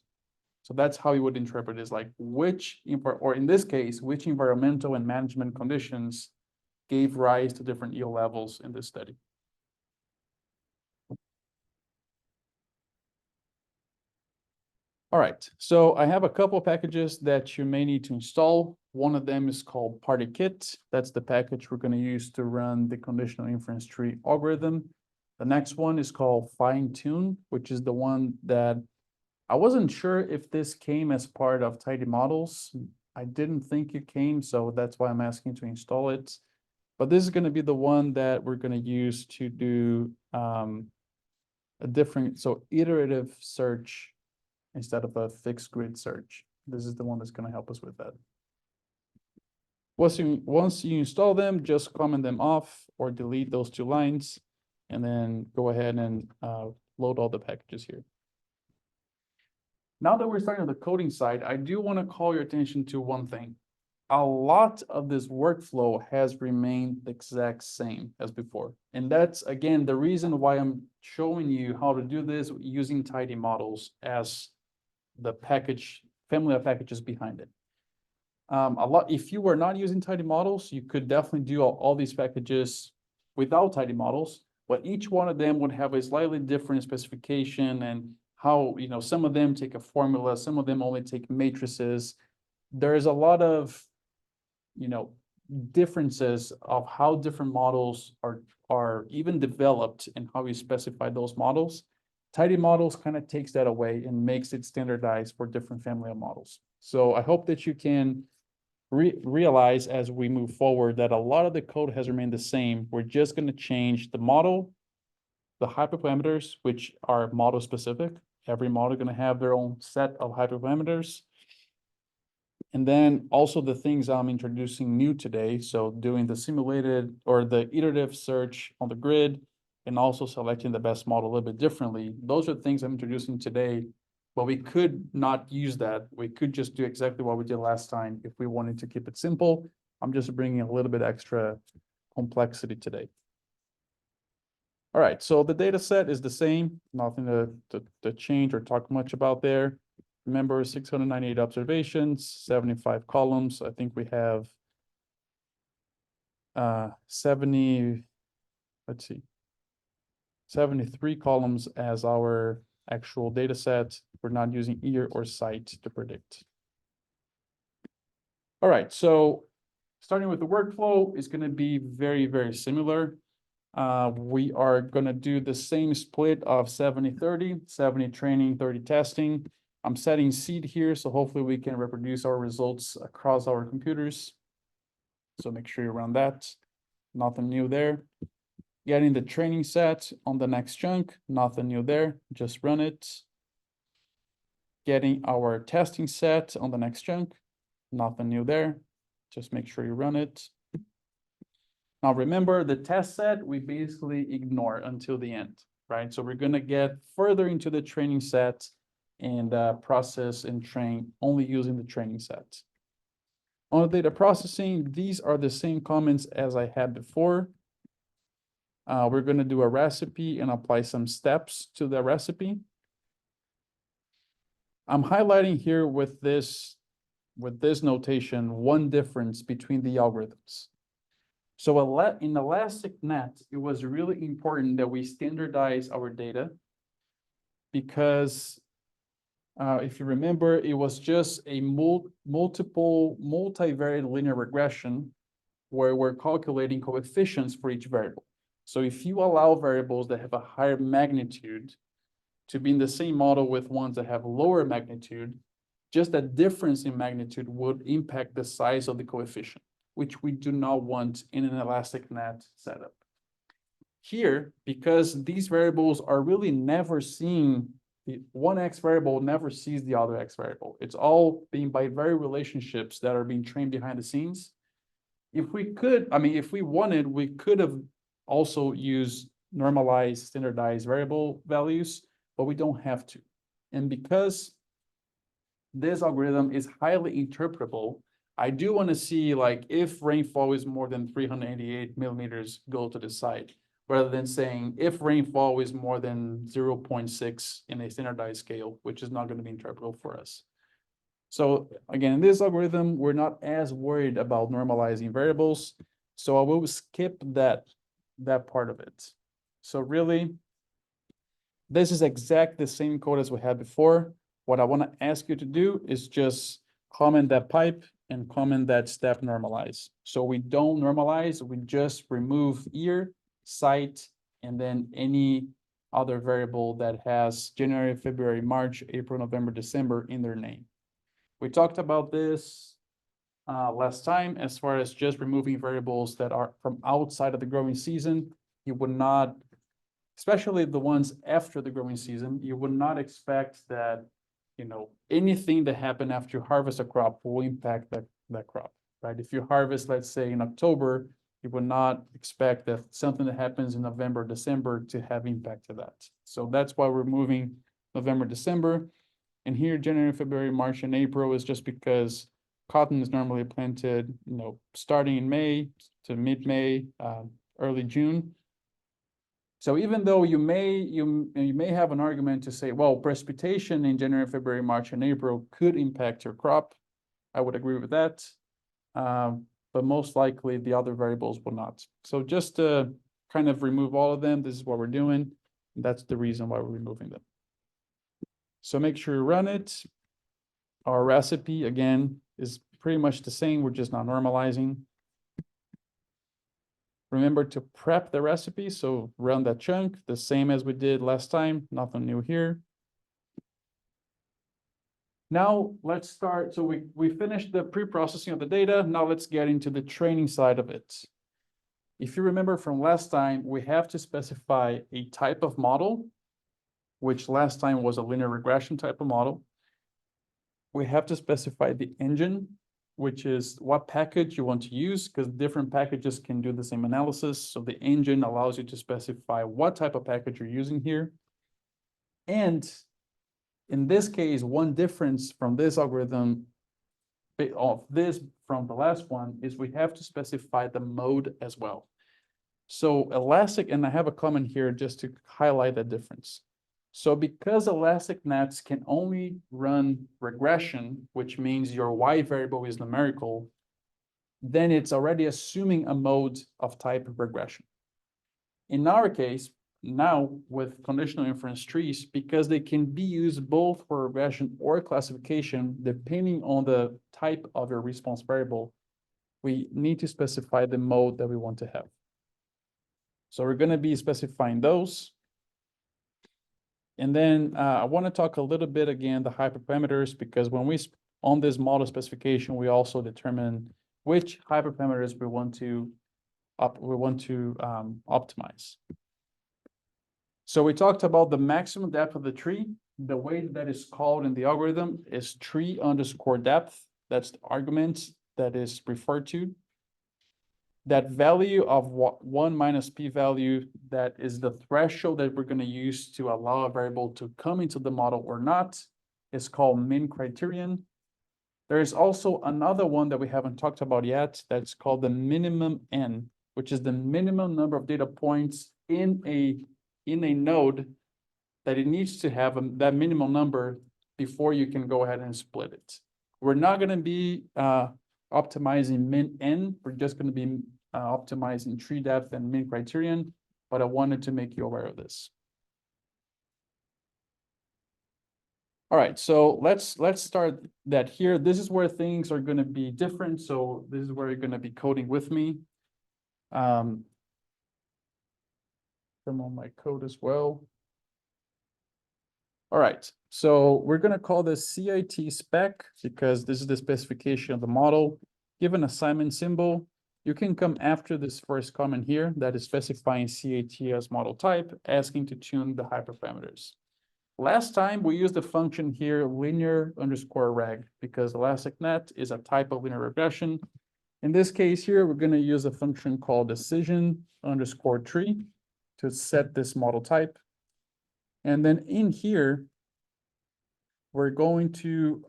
So that's how you would interpret it, is like or in this case, which environmental and management conditions gave rise to different yield levels in this study. All right, so I have a couple of packages that you may need to install. One of them is called PartyKit. That's the package we're going to use to run the conditional inference tree algorithm. The next one is called FineTune, which is the one that I wasn't sure if this came as part of tidymodels. I didn't think it came, so that's why I'm asking to install it. But this is going to be the one that we're going to use to do a different, so iterative search instead of a fixed grid search. This is the one that's going to help us with that. Once you install them, just comment them off or delete those two lines, and then go ahead and load all the packages here. Now that we're starting on the coding side, I do want to call your attention to one thing. A lot of this workflow has remained the exact same as before. And that's, again, the reason why I'm showing you how to do this using tidymodels as the family of packages behind it. If you were not using tidymodels, you could definitely do all these packages without tidymodels, but each one of them would have a slightly different specification, and how, some of them take a formula, some of them only take matrices. There's a lot of differences of how different models are even developed and how you specify those models. Tidymodels kind of takes that away and makes it standardized for different family of models. So I hope that you can realize as we move forward that a lot of the code has remained the same. We're just going to change the model, the hyperparameters, which are model specific. Every model is going to have their own set of hyperparameters. And then also the things I'm introducing new today. So doing the simulated or the iterative search on the grid, and also selecting the best model a little bit differently. Those are things I'm introducing today, but we could not use that. We could just do exactly what we did last time if we wanted to keep it simple. I'm just bringing a little bit extra complexity today. All right, so the data set is the same, nothing to change or talk much about there. Remember, 698 observations, 75 columns. I think we have 73 columns as our actual data set. We're not using ear or sight to predict. All right, so starting with the workflow is going to be very, very similar. We are gonna do the same split of 70-30, 70 training, 30 testing. I'm setting seed here, so hopefully we can reproduce our results across our computers. So make sure you run that. Nothing new there. Getting the training set on the next chunk, nothing new there, just run it. Getting our testing set on the next chunk, nothing new there, just make sure you run it. Now remember, the test set, we basically ignore until the end, right? So we're gonna get further into the training set and process and train only using the training set. On the data processing, these are the same comments as I had before. We're gonna do a recipe and apply some steps to the recipe. I'm highlighting here with this notation, one difference between the algorithms. So in ElasticNet, it was really important that we standardize our data because if you remember, it was just a multivariate linear regression where we're calculating coefficients for each variable. So if you allow variables that have a higher magnitude to be in the same model with ones that have lower magnitude, just that difference in magnitude would impact the size of the coefficient, which we do not want in an ElasticNet setup. Here, because these variables are really never seeing, the one X variable never sees the other X variable. It's all being by very relationships that are being trained behind the scenes. If we could, if we wanted, we could have also used normalized standardized variable values, but we don't have to. And because this algorithm is highly interpretable, I do want to see like if rainfall is more than 388 millimeters, go to the side, rather than saying if rainfall is more than 0.6 in a standardized scale, which is not going to be interpretable for us. So again, in this algorithm, we're not as worried about normalizing variables. So I will skip that part of it. So really, this is exactly the same code as we had before. What I want to ask you to do is just comment that pipe and comment that step normalize. So we don't normalize, we just remove year, site, and then any other variable that has January, February, March, April, November, December in their name. We talked about this last time as far as just removing variables that are from outside of the growing season. You would not, especially the ones after the growing season, you would not expect that, anything that happened after you harvest a crop will impact that crop, right? If you harvest, let's say in October, you would not expect that something that happens in November, December to have impact to that. So that's why we're moving November, December. And here, January, February, March, and April is just because cotton is normally planted, starting in May to mid-May, early June. So even though you may have an argument to say, well, precipitation in January, February, March, and April could impact your crop. I would agree with that. But most likely the other variables will not. So just to kind of remove all of them, this is what we're doing. That's the reason why we're removing them. So make sure you run it. Our recipe, again, is pretty much the same. We're just not normalizing. Remember to prep the recipe, so run that chunk, the same as we did last time, nothing new here. Now let's start, so we finished the pre-processing of the data, now let's get into the training side of it. If you remember from last time, we have to specify a type of model, which last time was a linear regression type of model. We have to specify the engine, which is what package you want to use, because different packages can do the same analysis. So the engine allows you to specify what type of package you're using here. And in this case, one difference from this algorithm from the last one is we have to specify the mode as well. So Elastic, and I have a comment here just to highlight that difference. So because ElasticNets can only run regression, which means your Y variable is numerical, then it's already assuming a mode of type of regression. In our case, now with conditional inference trees, because they can be used both for regression or classification, depending on the type of your response variable, we need to specify the mode that we want to have. So we're gonna be specifying those. And then I want to talk a little bit again, the hyperparameters, because when on this model specification, we also determine which hyperparameters we want to optimize. So we talked about the maximum depth of the tree. The way that is called in the algorithm is tree underscore depth. That's the argument that is referred to. That value of 1 minus p-value, that is the threshold that we're going to use to allow a variable to come into the model or not, is called min criterion. There is also another one that we haven't talked about yet that's called the minimum n, which is the minimum number of data points in a node that it needs to have that minimum number before you can go ahead and split it. We're not going to be optimizing min n. We're just going to be optimizing tree depth and min criterion, but I wanted to make you aware of this. All right, so let's start that here. This is where things are going to be different. So this is where you're going to be coding with me. Come on my code as well. All right, so we're going to call this CIT spec because this is the specification of the model. Give an assignment symbol. You can come after this first comment here that is specifying CIT as model type, asking to tune the hyperparameters. Last time we used the function here, linear underscore reg, because ElasticNet is a type of linear regression. In this case here, we're going to use a function called decision underscore tree to set this model type. And then in here, we're going to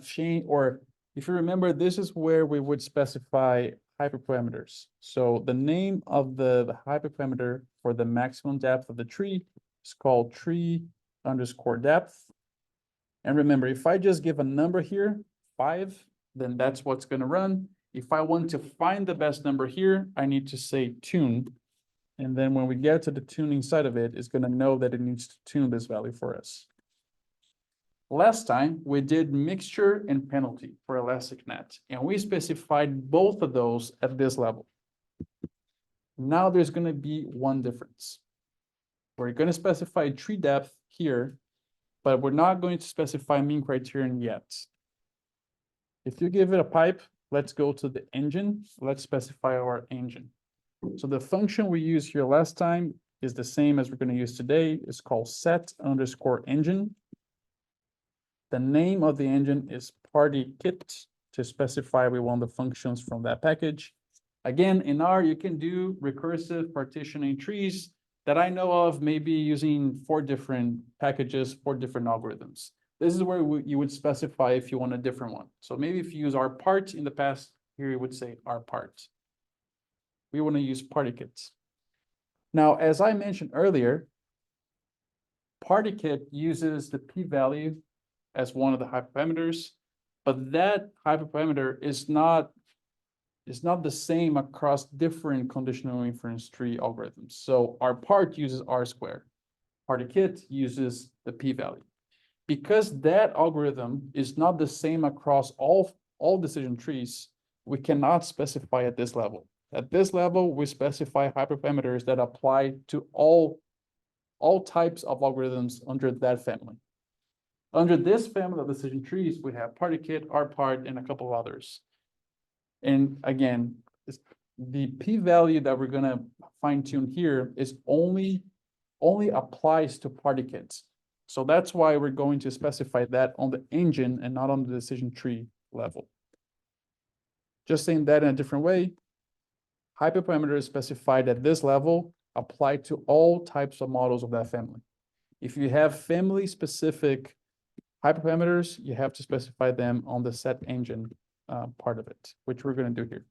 change, or if you remember, this is where we would specify hyperparameters. So the name of the hyperparameter for the maximum depth of the tree is called tree underscore depth. And remember, if I just give a number here, 5, then that's what's going to run. If I want to find the best number here, I need to say tune. And then when we get to the tuning side of it, it's going to know that it needs to tune this value for us. Last time, we did mixture and penalty for ElasticNet, and we specified both of those at this level. Now there's going to be one difference. We're going to specify tree depth here, but we're not going to specify mean criterion yet. If you give it a pipe, let's go to the engine. Let's specify our engine. So the function we used here last time is the same as we're going to use today. It's called set underscore engine. The name of the engine is partykit to specify we want the functions from that package. Again, in R, you can do recursive partitioning trees that I know of, maybe using 4 different packages, 4 different algorithms. This is where you would specify if you want a different one. So maybe if you use rpart in the past, here you would say rpart. We want to use partykit. Now, as I mentioned earlier, partykit uses the p-value as one of the hyperparameters, but that hyperparameter is not the same across different conditional inference tree algorithms. So rpart uses r squared. Partykit uses the p-value. Because that algorithm is not the same across all decision trees, we cannot specify at this level. At this level, we specify hyperparameters that apply to all types of algorithms under that family. Under this family of decision trees, we have partykit, rpart, and a couple of others. And again, the p-value that we're going to fine tune here is only applies to partykits. So that's why we're going to specify that on the engine and not on the decision tree level. Just saying that in a different way, hyperparameters specified at this level apply to all types of models of that family. If you have family-specific hyperparameters, you have to specify them on the set engine part of it, which we're going to do here.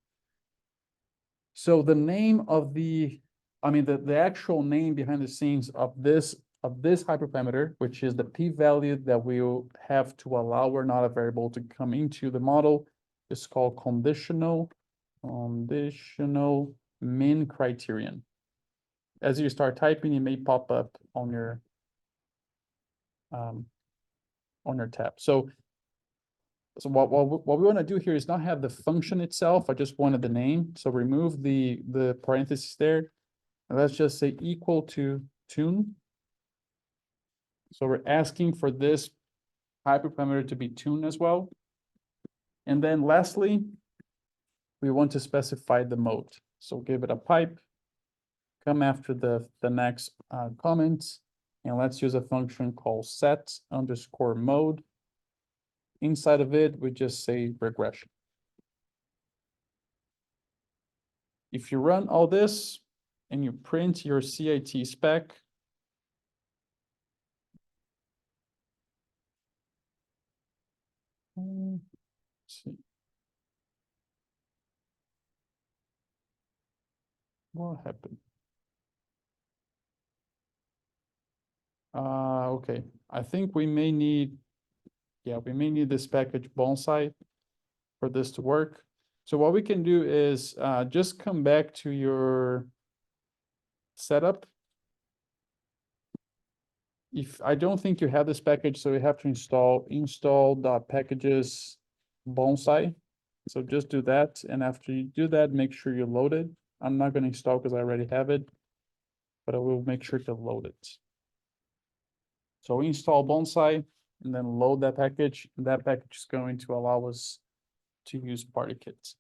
So the name of the actual name behind the scenes of this hyperparameter, which is the p-value that we'll have to allow or not a variable to come into the model, is called conditional min criterion. As you start typing, it may pop up on your tab. So what we want to do here is not have the function itself. I just wanted the name. So remove the parentheses there. And let's just say equal to tune. So we're asking for this hyperparameter to be tuned as well. And then lastly, we want to specify the mode. So give it a pipe, come after the next comment, and let's use a function called set_mode. Inside of it, we just say regression. If you run all this and you print your CIT spec, let's see. What happened? Okay, I think we may need, yeah, we may need this package bonsai for this to work. So what we can do is just come back to your setup. If I don't think you have this package, so you have to install.packages bonsai. So just do that, and after you do that, make sure you load it. I'm not going to install because I already have it, but I will make sure to load it. So install bonsai and then load that package. And that package is going to allow us to use party kits.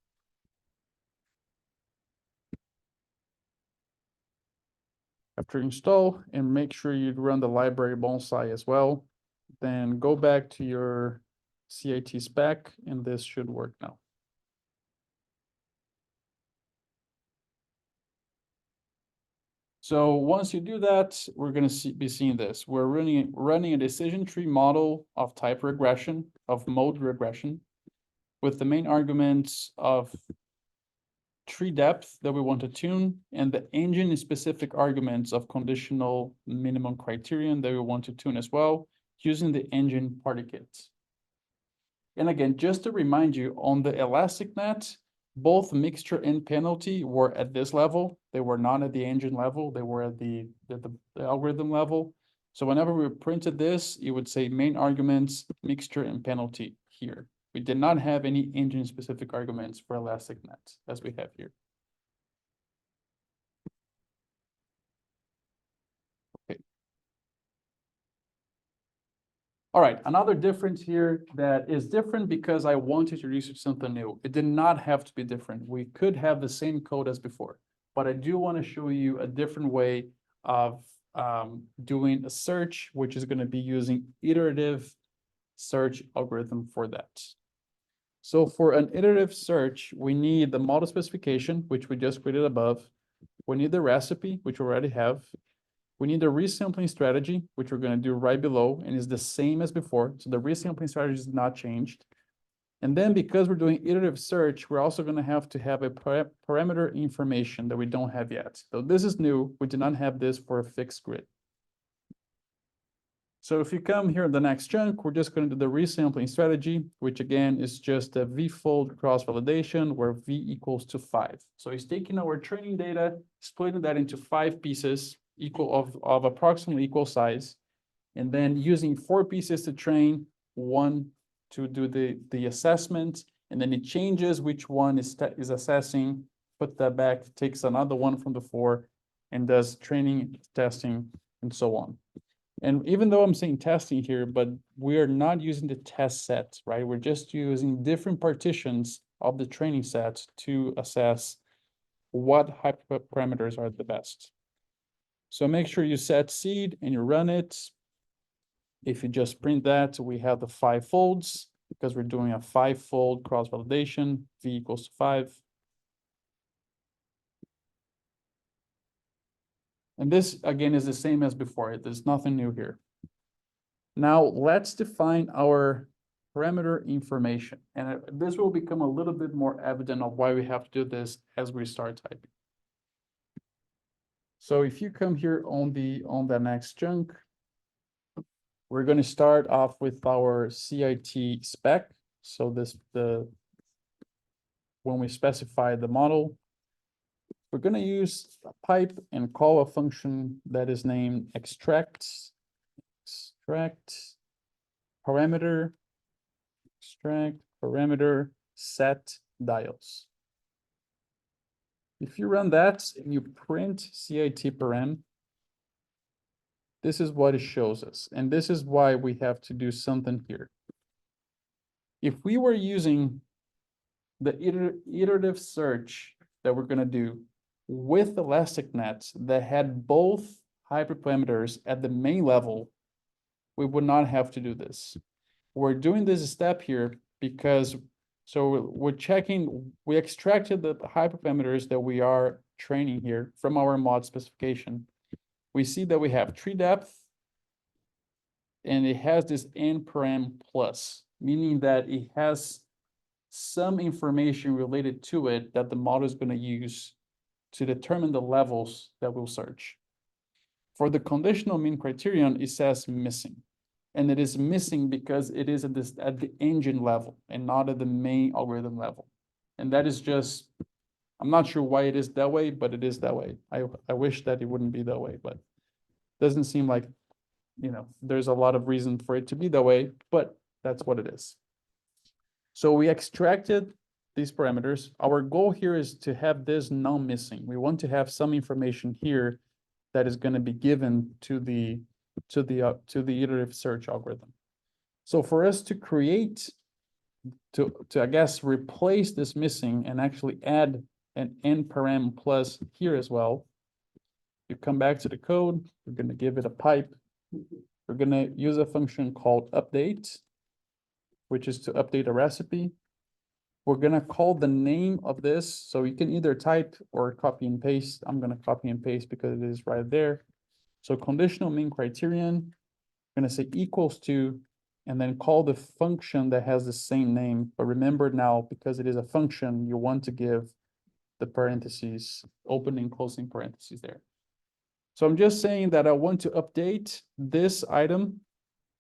After install, and make sure you run the library bonsai as well, then go back to your CIT spec, and this should work now. So once you do that, we're going to be seeing this. We're running a decision tree model of type regression, of mode regression, with the main arguments of tree depth that we want to tune, and the engine-specific arguments of conditional minimum criterion that we want to tune as well, using the engine party kits. And again, just to remind you, on the elastic net, both mixture and penalty were at this level. They were not at the engine level. They were at the algorithm level. So whenever we printed this, it would say main arguments, mixture, and penalty here. We did not have any engine-specific arguments for elastic nets as we have here. Okay. All right, another difference here that is different because I want to introduce something new. It did not have to be different. We could have the same code as before, but I do want to show you a different way of doing a search, which is going to be using iterative search algorithm for that. So for an iterative search, we need the model specification, which we just created above. We need the recipe, which we already have. We need the resampling strategy, which we're going to do right below, and is the same as before. So the resampling strategy is not changed. And then because we're doing iterative search, we're also going to have a parameter information that we don't have yet. So this is new. We do not have this for a fixed grid. So if you come here in the next chunk, we're just going to do the resampling strategy, which again is just a v-fold cross-validation where v equals to 5. So it's taking our training data, splitting that into 5 pieces of approximately equal size, and then using 4 pieces to train, 1 to do the assessment, and then it changes which one is assessing, put that back, takes another one from the 4, and does training, testing, and so on. And even though I'm saying testing here, but we are not using the test set, right? We're just using different partitions of the training set to assess what hyperparameters are the best. So make sure you set seed and you run it. If you just print that, we have the 5 folds because we're doing a 5-fold cross-validation, v equals to 5. And this, again, is the same as before. There's nothing new here. Now, let's define our parameter information. And this will become a little bit more evident of why we have to do this as we start typing. So if you come here on the next chunk, we're going to start off with our CIT spec. So when we specify the model, we're going to use a pipe and call a function that is named extract parameter set dials. If you run that and you print CIT paren, this is what it shows us. And this is why we have to do something here. If we were using the iterative search that we're going to do with ElasticNet that had both hyperparameters at the main level, we would not have to do this. We're doing this step here because, so we're checking, we extracted the hyperparameters that we are training here from our mod specification. We see that we have tree depth, and it has this n param plus, meaning that it has some information related to it that the model is going to use to determine the levels that we'll search. For the conditional mean criterion, it says missing. And it is missing because it is at the engine level and not at the main algorithm level. And that is just, I'm not sure why it is that way, but it is that way. I wish that it wouldn't be that way, but doesn't seem like, there's a lot of reason for it to be that way, but that's what it is. So we extracted these parameters. Our goal here is to have this non-missing. We want to have some information here that is going to be given to the iterative search algorithm. So for us to create, to I guess replace this missing and actually add an n param plus here as well, you come back to the code. We're going to give it a pipe. We're going to use a function called update, which is to update a recipe. We're going to call the name of this. So you can either type or copy and paste. I'm going to copy and paste because it is right there. So conditional mean criterion, I'm going to say equals to, and then call the function that has the same name. But remember now, because it is a function, you want to give the parentheses, opening and closing parentheses there. So I'm just saying that I want to update this item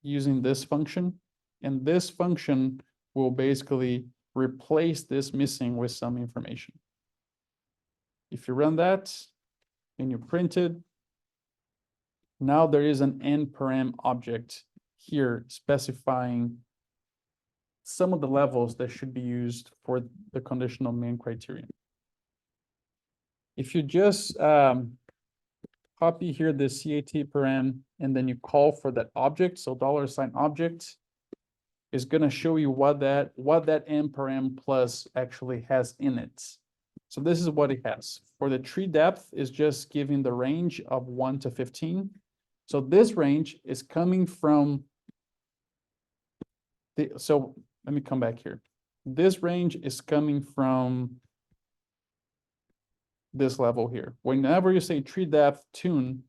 using this function, and this function will basically replace this missing with some information. If you run that and you print it, now there is an n param object here specifying some of the levels that should be used for the conditional mean criterion. If you just copy here the CAT param and then you call for that object, so $sign object is going to show you what that n param plus actually has in it. So this is what it has. For the tree depth is just giving the range of 1 to 15. So this range is coming from so let me come back here. This range is coming from this level here. Whenever you say tree depth tune,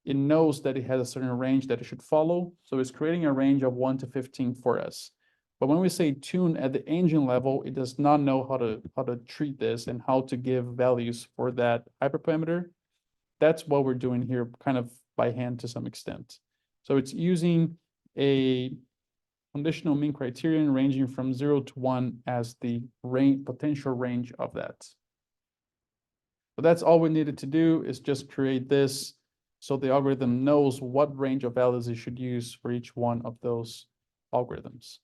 it knows that it has a certain range that it should follow. So it's creating a range of 1 to 15 for us. But when we say tune at the engine level, it does not know how to treat this and how to give values for that hyperparameter. That's what we're doing here, kind of by hand to some extent. So it's using a conditional mean criterion ranging from 0 to 1 as the potential range of that. So that's all we needed to do, is just create this so the algorithm knows what range of values it should use for each one of those algorithms.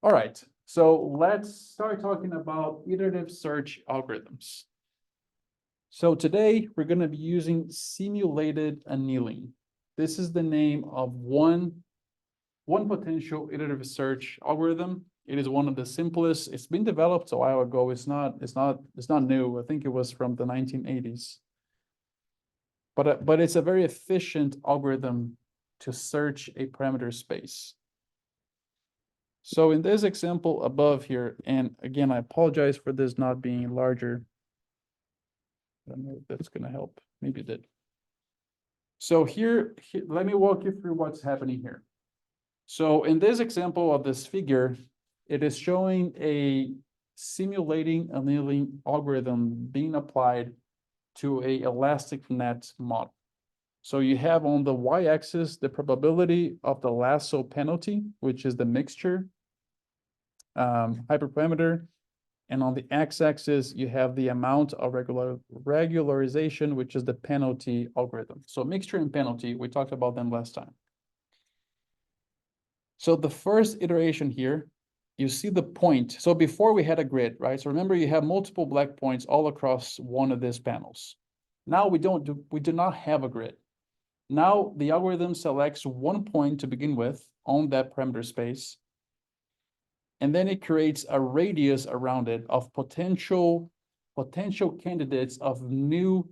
All right, so let's start talking about iterative search algorithms. So today we're going to be using simulated annealing. This is the name of one potential iterative search algorithm. It is one of the simplest. It's been developed a while ago. It's not new. I think it was from the 1980s. But it's a very efficient algorithm to search a parameter space. So in this example above here, and again, I apologize for this not being larger. I don't know if that's going to help. Maybe it did. So here, let me walk you through what's happening here. So in this example of this figure, it is showing a simulating annealing algorithm being applied to a ElasticNet model. So you have on the y-axis the probability of the lasso penalty, which is the mixture hyperparameter. And on the x-axis, you have the amount of regularization, which is the penalty algorithm. So mixture and penalty, we talked about them last time. So the first iteration here you see the point. So before we had a grid, right? So remember you have multiple black points all across one of these panels. Now we do not have a grid. Now the algorithm selects one point to begin with on that parameter space. And then it creates a radius around it of potential candidates of new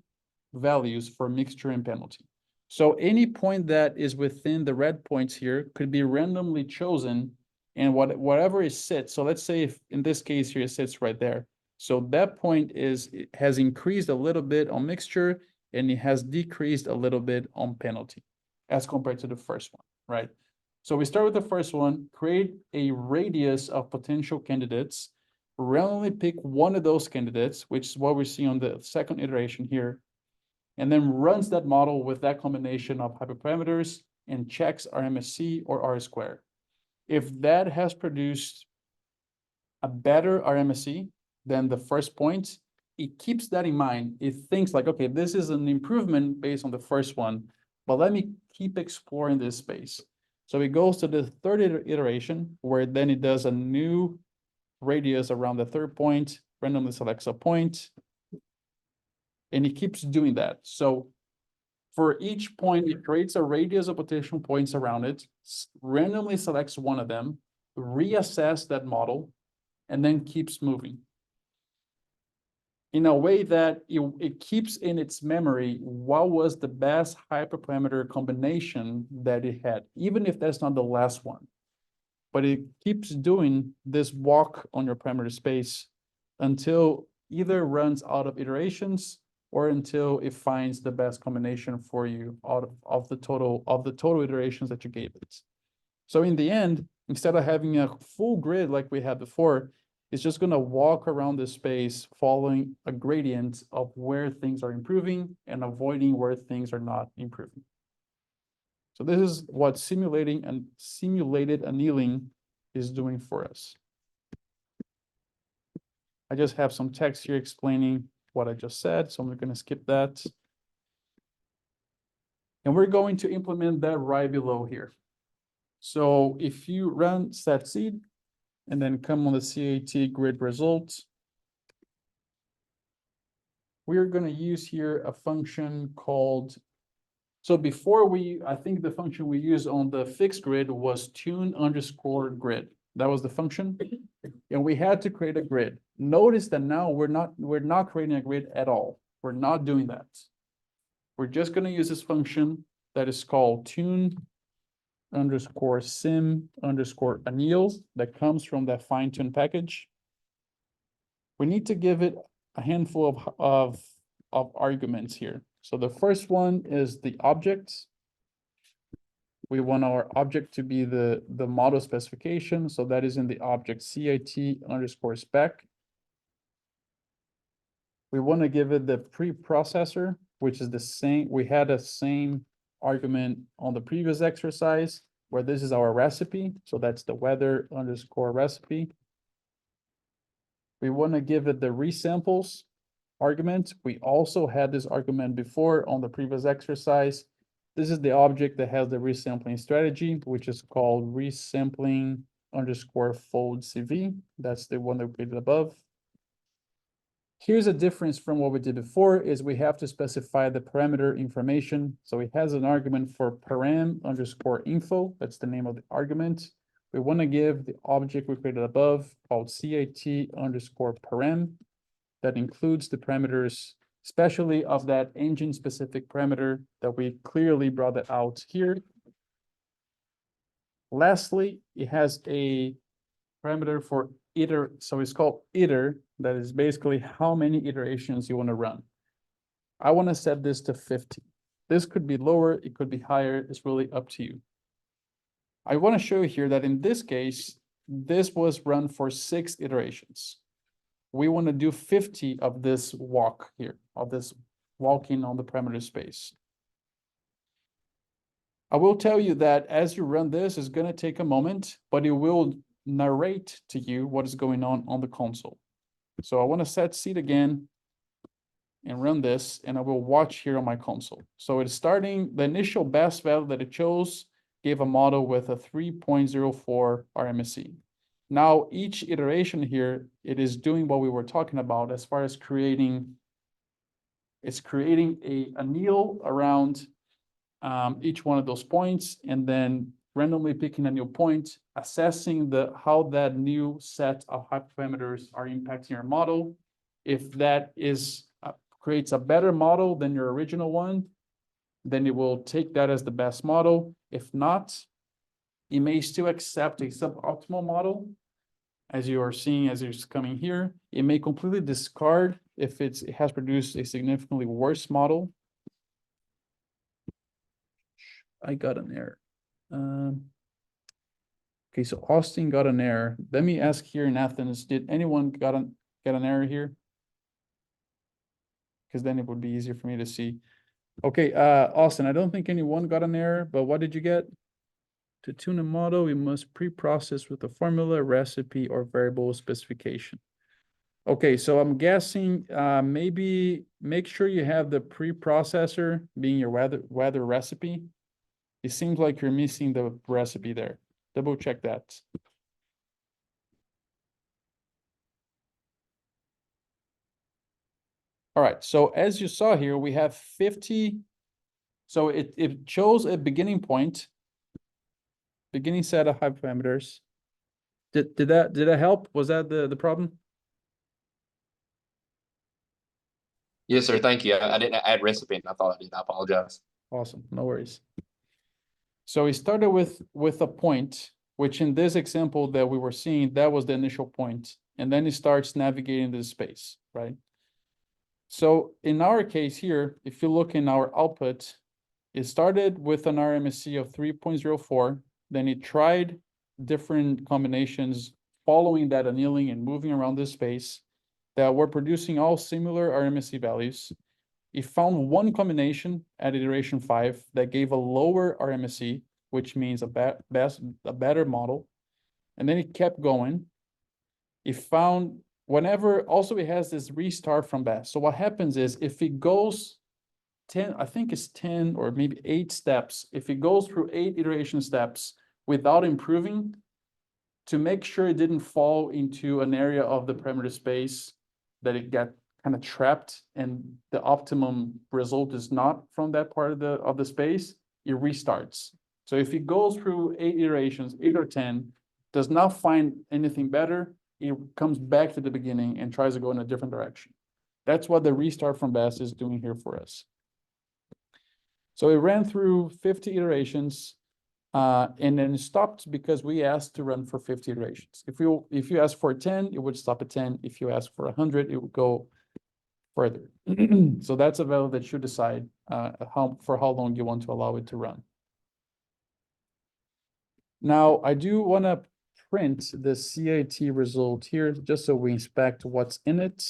values for mixture and penalty. So any point that is within the red points here could be randomly chosen, and whatever it sits. So let's say if in this case here it sits right there. So that point has increased a little bit on mixture and it has decreased a little bit on penalty as compared to the first one, right? So we start with the first one, create a radius of potential candidates, randomly pick one of those candidates, which is what we see on the second iteration here, and then runs that model with that combination of hyperparameters and checks RMSE or R square. If that has produced a better RMSE than the first point, it keeps that in mind. It thinks like, okay, this is an improvement based on the first one, but let me keep exploring this space. So it goes to the third iteration, where then it does a new radius around the third point, randomly selects a point, and it keeps doing that. So for each point, it creates a radius of potential points around it, randomly selects one of them, reassess that model, and then keeps moving. In a way that it keeps in its memory what was the best hyperparameter combination that it had, even if that's not the last one. But it keeps doing this walk on your parameter space until either runs out of iterations or until it finds the best combination for you out of the total iterations that you gave it. So in the end, instead of having a full grid like we had before, it's just going to walk around this space following a gradient of where things are improving and avoiding where things are not improving. So this is what simulated annealing is doing for us. I just have some text here explaining what I just said, so I'm going to skip that. And we're going to implement that right below here. So if you run setseed and then come on the CAT grid results, we're going to use here a function called, so before I think the function we used on the fixed grid was tune_grid. That was the function. And we had to create a grid. Notice that now we're not creating a grid at all. We're not doing that. We're just going to use this function that is called tune_sim_anneal that comes from that fine-tune package. We need to give it a handful of arguments here. So the first one is the object. We want our object to be the model specification. So that is in the object CAT_spec. We want to give it the preprocessor, which is the same. We had a same argument on the previous exercise where this is our recipe. So that's the weather_recipe. We want to give it the resamples argument. We also had this argument before on the previous exercise. This is the object that has the resampling strategy, which is called resampling_fold_CV. That's the one that we did above. Here's a difference from what we did before is we have to specify the parameter information. So it has an argument for param_info. That's the name of the argument. We want to give the object we created above called CAT_param. That includes the parameters, especially of that engine specific parameter that we clearly brought that out here. Lastly, it has a parameter for iter, so it's called iter, that is basically how many iterations you want to run. I want to set this to 50. This could be lower, it could be higher, it's really up to you. I want to show you here that in this case, this was run for 6 iterations. We want to do 50 of this walk here, of this walking on the parameter space. I will tell you that as you run this, it's going to take a moment, but it will narrate to you what is going on the console. So I want to set seed again and run this, and I will watch here on my console. So it's starting, the initial best value that it chose gave a model with a 3.04 RMSE. Now, each iteration here, it is doing what we were talking about as far as creating, it's creating a anneal around each one of those points, and then randomly picking a new point, assessing how that new set of hyperparameters are impacting your model. If that is creates a better model than your original one, then it will take that as the best model. If not, it may still accept a suboptimal model, as you are seeing as it's coming here. It may completely discard if it has produced a significantly worse model. I got an error. Okay, so Austin got an error. Let me ask here in Athens, did anyone get an error here? Because then it would be easier for me to see. Okay, Austin, I don't think anyone got an error, but what did you get? To tune a model, we must pre-process with a formula, recipe, or variable specification. Okay, so I'm guessing maybe make sure you have the preprocessor being your weather recipe. It seems like you're missing the recipe there. Double check that. All right, so as you saw here, we have 50. So it shows a beginning point, beginning set of hyperparameters. Did that help? Was that the problem? Yes, sir. Thank you. I didn't add recipe, and I thought I did. I apologize. Awesome, no worries. So we started with a point, which in this example that we were seeing, that was the initial point, and then it starts navigating the space, right? So in our case here, if you look in our output, it started with an RMSE of 3.04, then it tried different combinations following that annealing and moving around this space that were producing all similar RMSE values. It found one combination at iteration 5 that gave a lower RMSE, which means a better model. And then it kept going. It found also it has this restart from best. So what happens is if it goes 10, I think it's 10 or maybe 8 steps, if it goes through 8 iteration steps without improving, to make sure it didn't fall into an area of the parameter space that it got kind of trapped and the optimum result is not from that part of the space, it restarts. So if it goes through 8 iterations, 8 or 10, does not find anything better, it comes back to the beginning and tries to go in a different direction. That's what the restart from best is doing here for us. So it ran through 50 iterations, and then stopped because we asked to run for 50 iterations. If you ask for 10, it would stop at 10. If you ask for 100, it would go further. So that's a value that you decide for how long you want to allow it to run. Now, I do want to print the CIT result here just so we inspect what's in it.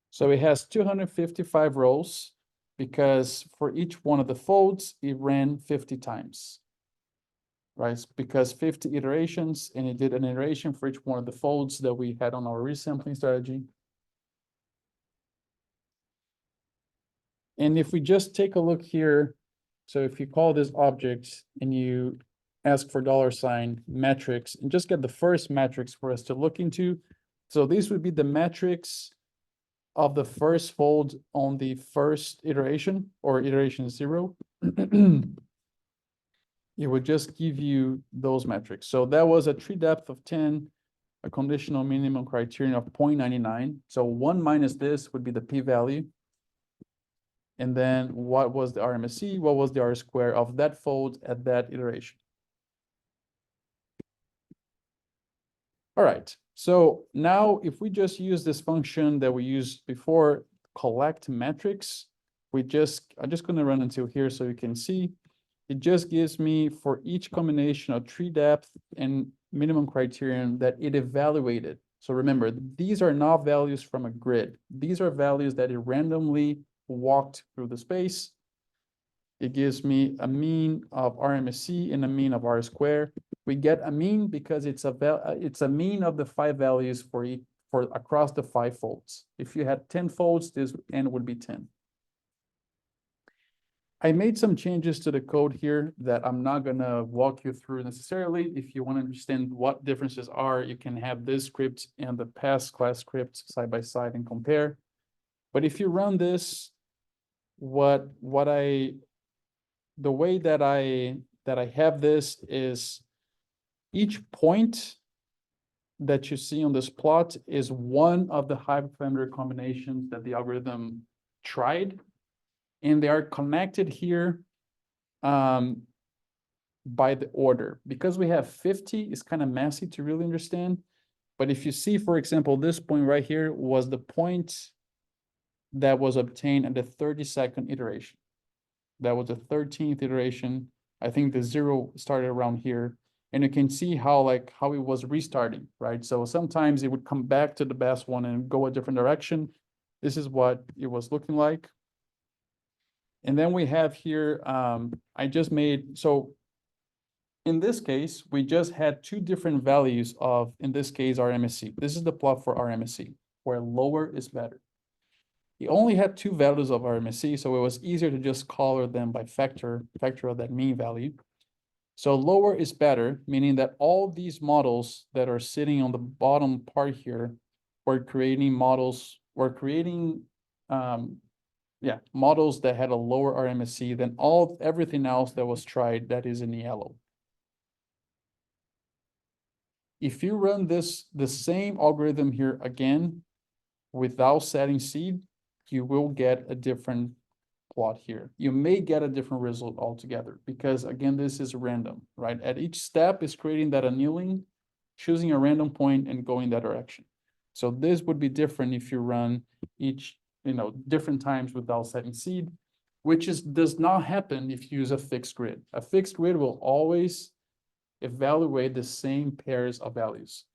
So it has 255 rows because for each one of the folds, it ran 50 times, right? Because 50 iterations, and it did an iteration for each one of the folds that we had on our resampling strategy. And if we just take a look here, so if you call this object and you ask for $ metrics and just get the first metrics for us to look into. So these would be the metrics of the first fold on the first iteration or iteration 0. It would just give you those metrics. So that was a tree depth of 10, a conditional minimum criterion of 0.99. So 1 minus this would be the p-value. And then what was the RMSE? What was the R-square of that fold at that iteration? All right. So now if we just use this function that we used before, collect metrics, I'm just going to run until here so you can see. It just gives me for each combination of tree depth and minimum criterion that it evaluated. So remember, these are not values from a grid. These are values that it randomly walked through the space. It gives me a mean of RMSE and a mean of R-square. We get a mean because it's a mean of the 5 values for across the 5 folds. If you had 10 folds, this n would be 10. I made some changes to the code here that I'm not gonna walk you through necessarily. If you want to understand what differences are, you can have this script and the past class script side by side and compare. But if you run this, the way that I have this is each point that you see on this plot is one of the hyperparameter combinations that the algorithm tried. And they are connected here by the order. Because we have 50, it's kind of messy to really understand. But if you see, for example, this point right here was the point that was obtained at the 32nd iteration. That was the 13th iteration. I think the 0 started around here. And you can see how it was restarting, right? So sometimes it would come back to the best one and go a different direction. This is what it was looking like. And then we have here, I just made, so in this case, we just had two different values of, in this case, our MSC. This is the plot for our MSC, where lower is better. We only had two values of our MSC, so it was easier to just color them by factor of that mean value. So lower is better, meaning that all these models that are sitting on the bottom part here, we're creating models, models that had a lower RMSE than everything else that was tried that is in yellow. If you run the same algorithm here again, without setting seed, you will get a different plot here. You may get a different result altogether because again, this is random, right? At each step is creating that annealing, choosing a random point and going that direction. So this would be different if you run each, different times without setting seed, which does not happen if you use a fixed grid. A fixed grid will always evaluate the same pairs of values.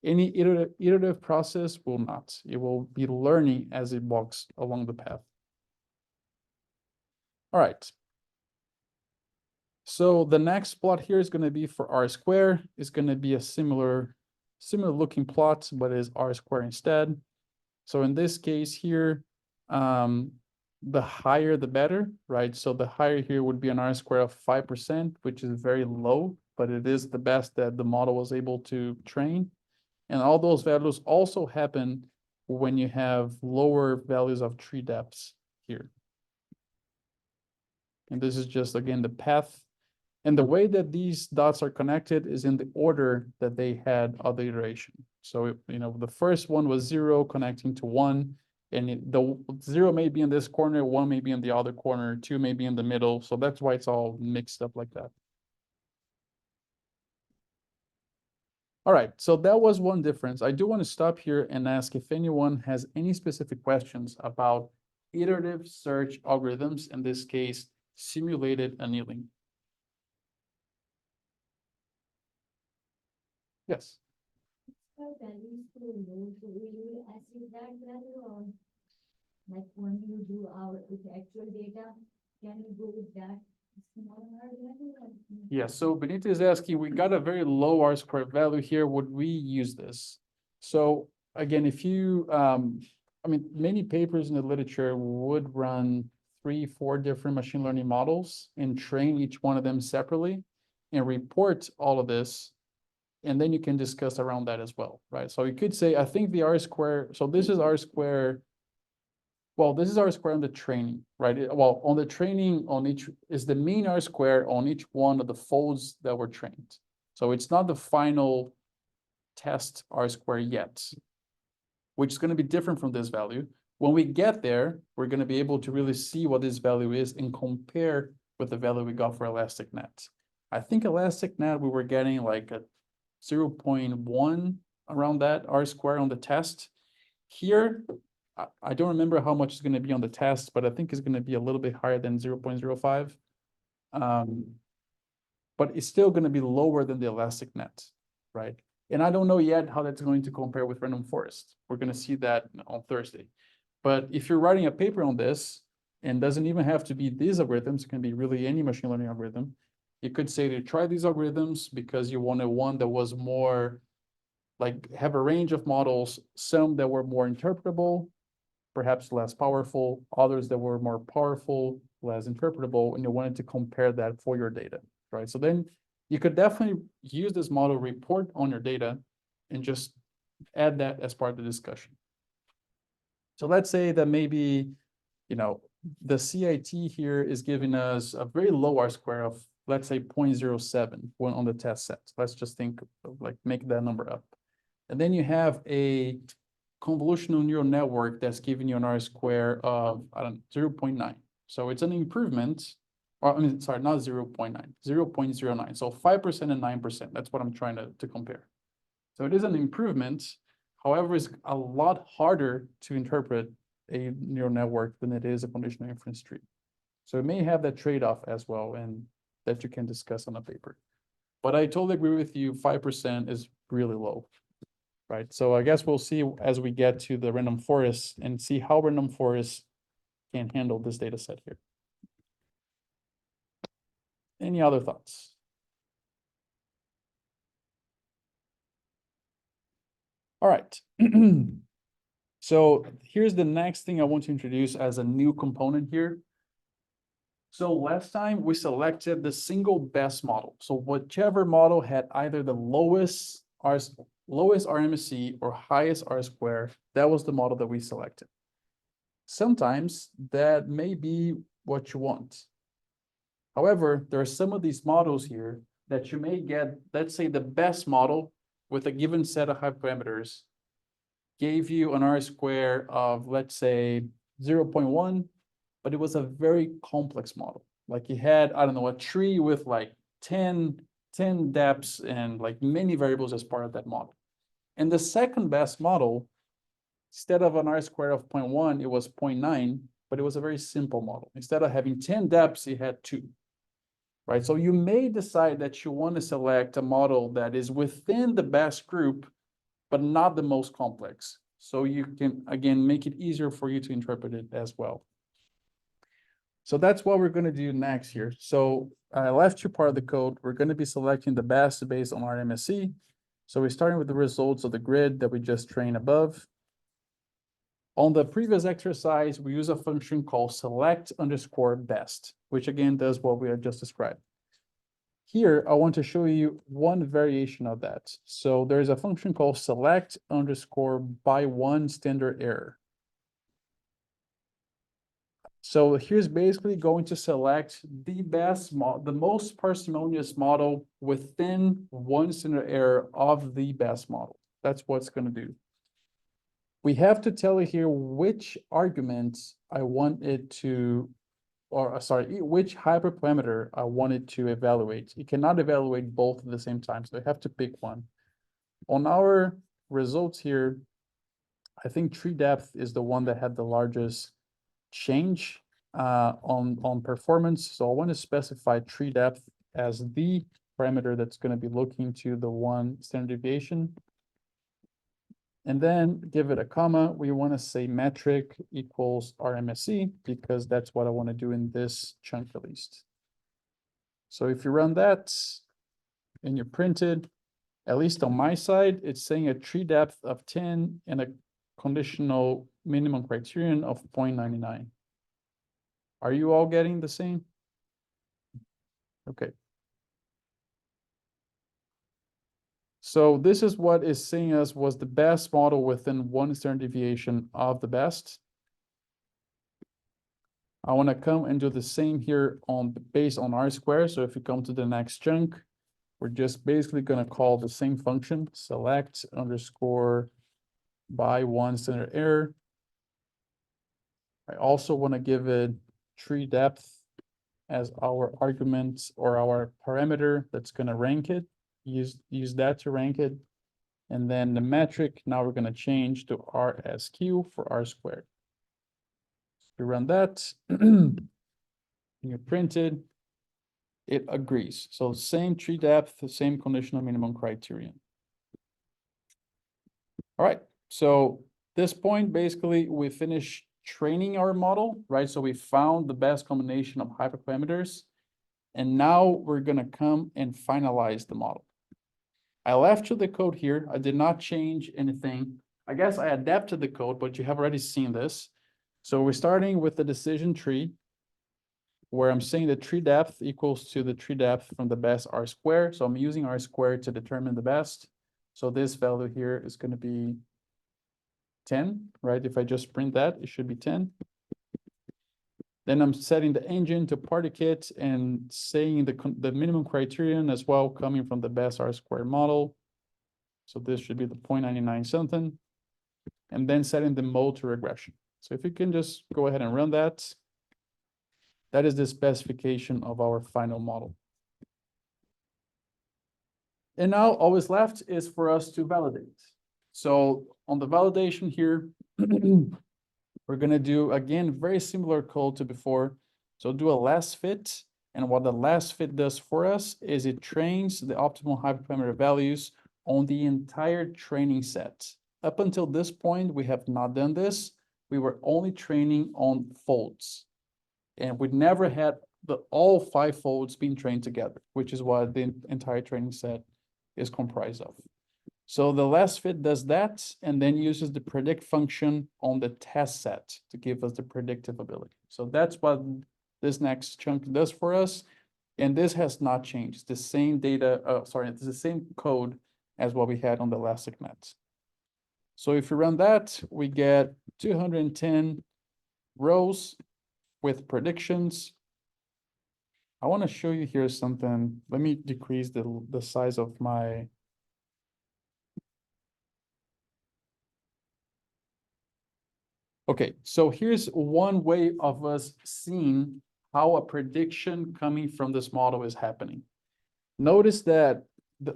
Any iterative process will not. It will be learning as it walks along the path. All right. So the next plot here is going to be for R square. It's going to be a similar looking plot, but it is R square instead. So in this case here, the higher the better, right? So the higher here would be an R square of 5%, which is very low, but it is the best that the model was able to train. And all those values also happen when you have lower values of tree depths here. And this is just, again, the path. And the way that these dots are connected is in the order that they had of the iteration. So, the first one was 0 connecting to 1, and the 0 may be in this corner, 1 may be in the other corner, 2 may be in the middle. So that's why it's all mixed up like that. All right, so that was one difference. I do want to stop here and ask if anyone has any specific questions about iterative search algorithms, in this case, simulated annealing. Yes. Values too low, so we will achieve that value, or like when you do with actual data, can you go with that smaller value? Yeah, so Benita is asking, we got a very low R squared value here, would we use this? So again, if you, many papers in the literature would run 3-4 different machine learning models and train each one of them separately and report all of this. And then you can discuss around that as well, right? So you could say, I think the R square, so this is R square. Well, this is R square on the training, right? Well, on the training on each is the mean R square on each one of the folds that were trained. So it's not the final test R square yet, which is going to be different from this value. When we get there, we're going to be able to really see what this value is and compare with the value we got for ElasticNet. I think ElasticNet, we were getting like a 0.1 around that R square on the test. Here, I don't remember how much is going to be on the test, but I think it's going to be a little bit higher than 0.05. But it's still going to be lower than the ElasticNet, right? And I don't know yet how that's going to compare with random forest. We're going to see that on Thursday. But if you're writing a paper on this, and doesn't even have to be these algorithms, it can be really any machine learning algorithm. You could say to try these algorithms because you wanted one that was more like have a range of models, some that were more interpretable, perhaps less powerful, others that were more powerful, less interpretable, and you wanted to compare that for your data, right? So then you could definitely use this model report on your data and just add that as part of the discussion. So let's say that maybe, you know, the CIT here is giving us a very low R-square of, let's say 0.07 on the test set. Let's just think of like make that number up. And then you have a convolutional neural network that's giving you an R-square of, I don't know, 0.9. So it's an improvement, or I mean, sorry, not 0.9, 0.09. So 5% and 9%. That's what I'm trying to compare. So it is an improvement. However, it's a lot harder to interpret a neural network than it is a conditional inference tree. So it may have that trade-off as well, and that you can discuss on a paper. But I totally agree with you, 5% is really low, right? So I guess we'll see as we get to the random forest and see how random forest can handle this data set here. Any other thoughts? All right. So here's the next thing I want to introduce as a new component here. So last time we selected the single best model. So whichever model had either the lowest RMSE or highest R-square, that was the model that we selected. Sometimes that may be what you want. However, there are some of these models here that you may get, let's say the best model with a given set of hyperparameters gave you an R-square of, let's say, 0.1, but it was a very complex model. Like it had, I don't know, a tree with like 10 depths and like many variables as part of that model. And the second best model, instead of an R-square of 0.1, it was 0.9, but it was a very simple model. Instead of having 10 depths, it had 2. Right? So you may decide that you want to select a model that is within the best group, but not the most complex. So you can, again, make it easier for you to interpret it as well. So that's what we're going to do next here. So I left you part of the code. We're going to be selecting the best based on RMSE. So we're starting with the results of the grid that we just trained above. On the previous exercise, we use a function called select_best, which again does what we have just described. Here, I want to show you one variation of that. So there's a function called select_by1 standard error. So here's basically going to select the best model, the most parsimonious model within one standard error of the best model. That's what it's going to do. We have to tell it here which arguments I want it to, or sorry, which hyperparameter I want it to evaluate. It cannot evaluate both at the same time, so I have to pick one. On our results here, I think tree depth is the one that had the largest change on performance. So I want to specify tree depth as the parameter that's going to be looking to the one standard deviation. And then give it a comma. We want to say metric equals RMSE because that's what I want to do in this chunk at least. So if you run that and you print it, at least on my side, it's saying a tree depth of 10 and a conditional minimum criterion of 0.99. Are you all getting the same? Okay. So this is what is saying us was the best model within one standard deviation of the best. I want to come and do the same here on based on R-square. So if you come to the next chunk, we're just basically going to call the same function, select_by1 standard error. I also want to give it tree depth as our argument or our parameter that's going to rank it. Use that to rank it. And then the metric, now we're going to change to RSQ for R-squared. You run that, and you print it, it agrees. So same tree depth, the same conditional minimum criterion. All right, so this point, basically, we finish training our model, right? So we found the best combination of hyperparameters, and now we're going to come and finalize the model. I left you the code here. I did not change anything. I guess I adapted the code, but you have already seen this. So we're starting with the decision tree. where I'm saying the tree depth equals to the tree depth from the best R square. So I'm using R squared to determine the best. So this value here is going to be 10, right? If I just print that, it should be 10. Then I'm setting the engine to party kit and saying the minimum criterion as well, coming from the best R squared model. So this should be the 0.99 something. And then setting the mode to regression. So if you can just go ahead and run that, that is the specification of our final model. And now all is left is for us to validate. So on the validation here, we're gonna do, again, very similar code to before. So do a last fit. And what the last fit does for us is it trains the optimal hyperparameter values on the entire training set. Up until this point, we have not done this. We were only training on folds. And we never had all 5 folds being trained together, which is what the entire training set is comprised of. So the last fit does that and then uses the predict function on the test set to give us the predictive ability. So that's what this next chunk does for us. And this has not changed. It's the same data, it's the same code as what we had on the ElasticNet. So if we run that, we get 210 rows with predictions. I want to show you here something. Let me decrease the size of my. Okay, so here's one way of us seeing how a prediction coming from this model is happening. Notice that,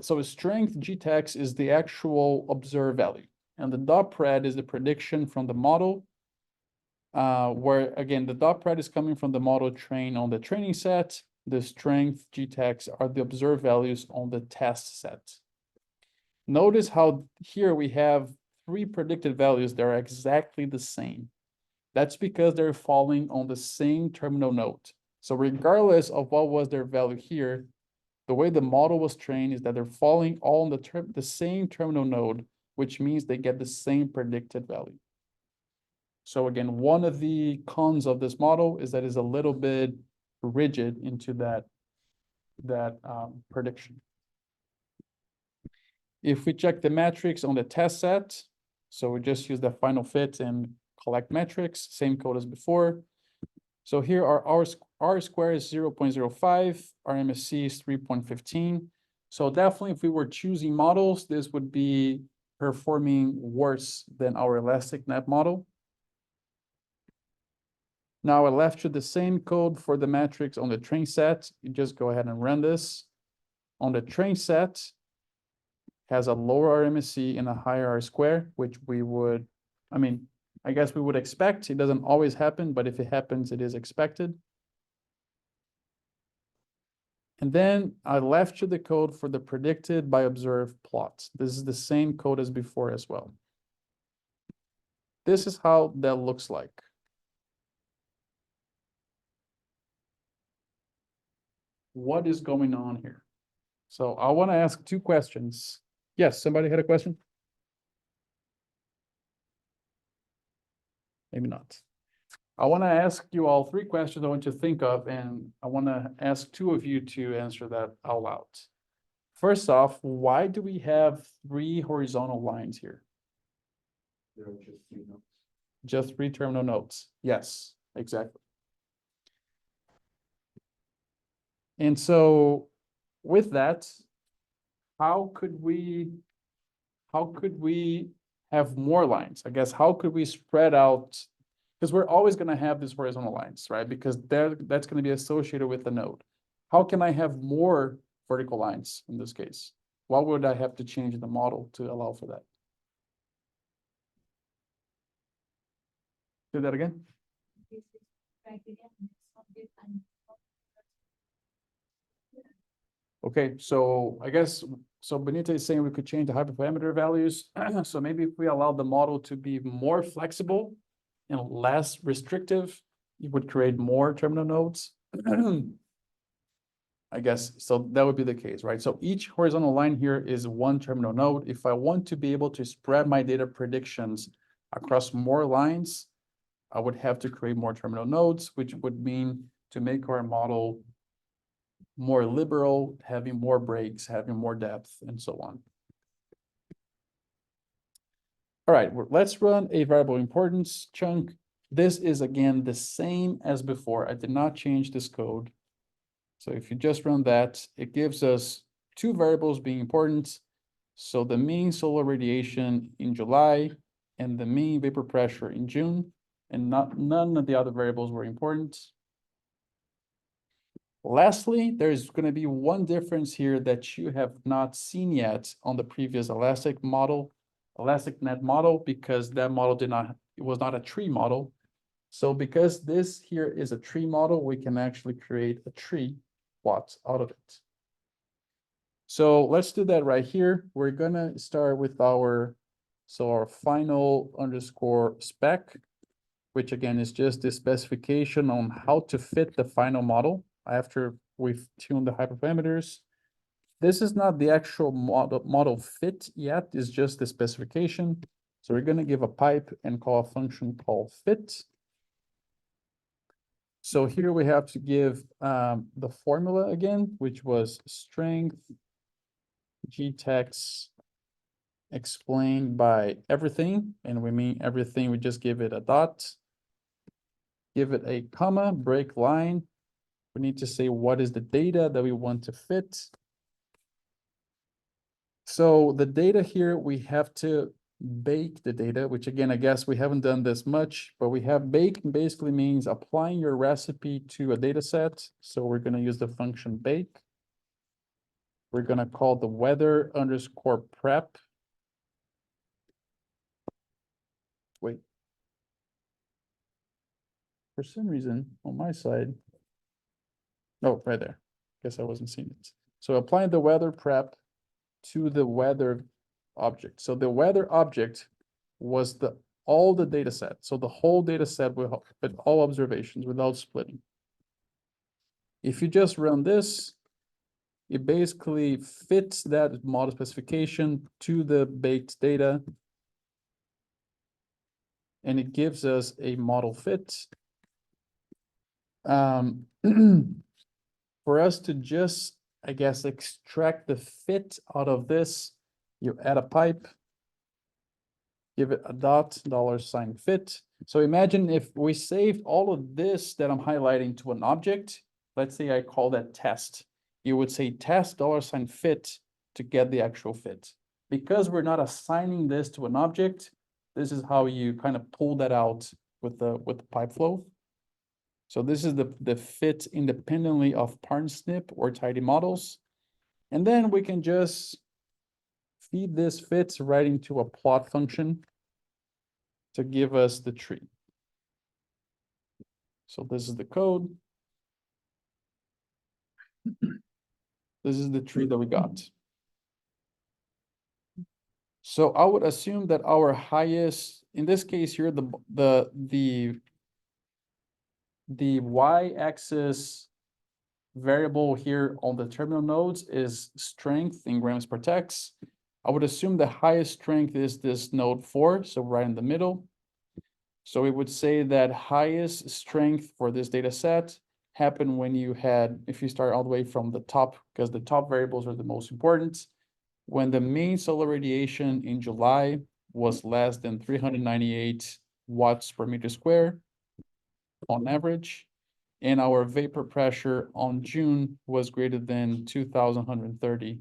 so strength GTEX is the actual observed value, and the dot pred is the prediction from the model, where again, the dot pred is coming from the model trained on the training set. The strength GTEX are the observed values on the test set. Notice how here we have 3 predicted values that are exactly the same. That's because they're falling on the same terminal node. So regardless of what was their value here, the way the model was trained is that they're falling all on the same terminal node, which means they get the same predicted value. So again, one of the cons of this model is that it's a little bit rigid into that prediction. If we check the metrics on the test set, so we just use the final fit and collect metrics, same code as before. So here our R square is 0.05, our MSC is 3.15. So definitely if we were choosing models, this would be performing worse than our ElasticNet model. Now I left you the same code for the metrics on the train set. You just go ahead and run this. On the train set, has a lower RMSE and a higher R square, which we would, I guess we would expect. It doesn't always happen, but if it happens, it is expected. And then I left you the code for the predicted by observed plot. This is the same code as before as well. This is how that looks like. What is going on here? So I want to ask 2 questions. Yes, somebody had a question? Maybe not. I want to ask you all 3 questions I want you to think of, and I want to ask 2 of you to answer that out loud. First off, why do we have 3 horizontal lines here? There are just 3 nodes. Just 3 terminal nodes. Yes, exactly. And so with that, how could we have more lines? I guess, how could we spread out? Because we're always going to have these horizontal lines, right? Because that's going to be associated with the node. How can I have more vertical lines in this case? What would I have to change in the model to allow for that? Do that again. This is criteria, and it's not different. Okay, so I guess, so Benita is saying we could change the hyperparameter values. So maybe if we allow the model to be more flexible and less restrictive, it would create more terminal nodes. I guess, so that would be the case, right? So each horizontal line here is 1 terminal node. If I want to be able to spread my data predictions across more lines, I would have to create more terminal nodes, which would mean to make our model more liberal, having more breaks, having more depth, and so on. All right, let's run a variable importance chunk. This is again the same as before. I did not change this code. So if you just run that, it gives us two variables being important. So the mean solar radiation in July and the mean vapor pressure in June, and none of the other variables were important. Lastly, there's going to be one difference here that you have not seen yet on the previous elastic net model, because that model it was not a tree model. So because this here is a tree model, we can actually create a tree plot out of it. So let's do that right here. We're gonna start with our final underscore spec, which again is just the specification on how to fit the final model after we've tuned the hyperparameters. This is not the actual model fit yet, it's just the specification. So we're gonna give a pipe and call a function called fit. So here we have to give the formula again, which was strength gtex explained by everything, and we mean everything, we just give it a dot, give it a comma, break line. We need to say what is the data that we want to fit. So the data here, we have to bake the data, which again, I guess we haven't done this much, but we have bake basically means applying your recipe to a data set. So we're going to use the function bake. We're going to call the weather underscore prep. Wait. For some reason on my side. Oh, right there. Guess I wasn't seeing it. So applying the weather prep to the weather object. So the weather object was all the data set. So the whole data set with all observations without splitting. If you just run this, it basically fits that model specification to the baked data. And it gives us a model fit. For us to just, I guess, extract the fit out of this, you add a pipe, give it a dot, $ fit. So imagine if we saved all of this that I'm highlighting to an object, let's say I call that test. You would say test $fit to get the actual fit. Because we're not assigning this to an object, this is how you kind of pull that out with the pipe flow. So this is the fit independently of parsnip or tidymodels. And then we can just feed this fit right into a plot function to give us the tree. So this is the code. This is the tree that we got. So I would assume that our highest, in this case here, the y-axis variable here on the terminal nodes is strength in grams per tex. I would assume the highest strength is this node 4, so right in the middle. So we would say that highest strength for this data set happened when you had, if you start all the way from the top, because the top variables are the most important, when the mean solar radiation in July was less than 398 watts per meter square on average, and our vapor pressure on June was greater than 2,130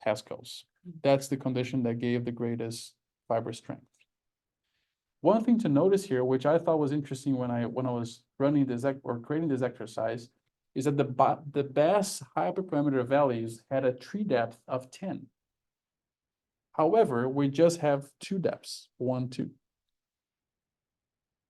pascals. That's the condition that gave the greatest fiber strength. One thing to notice here, which I thought was interesting when I was running this or creating this exercise, is that the best hyperparameter values had a tree depth of 10. However, we just have two depths, 1, 2.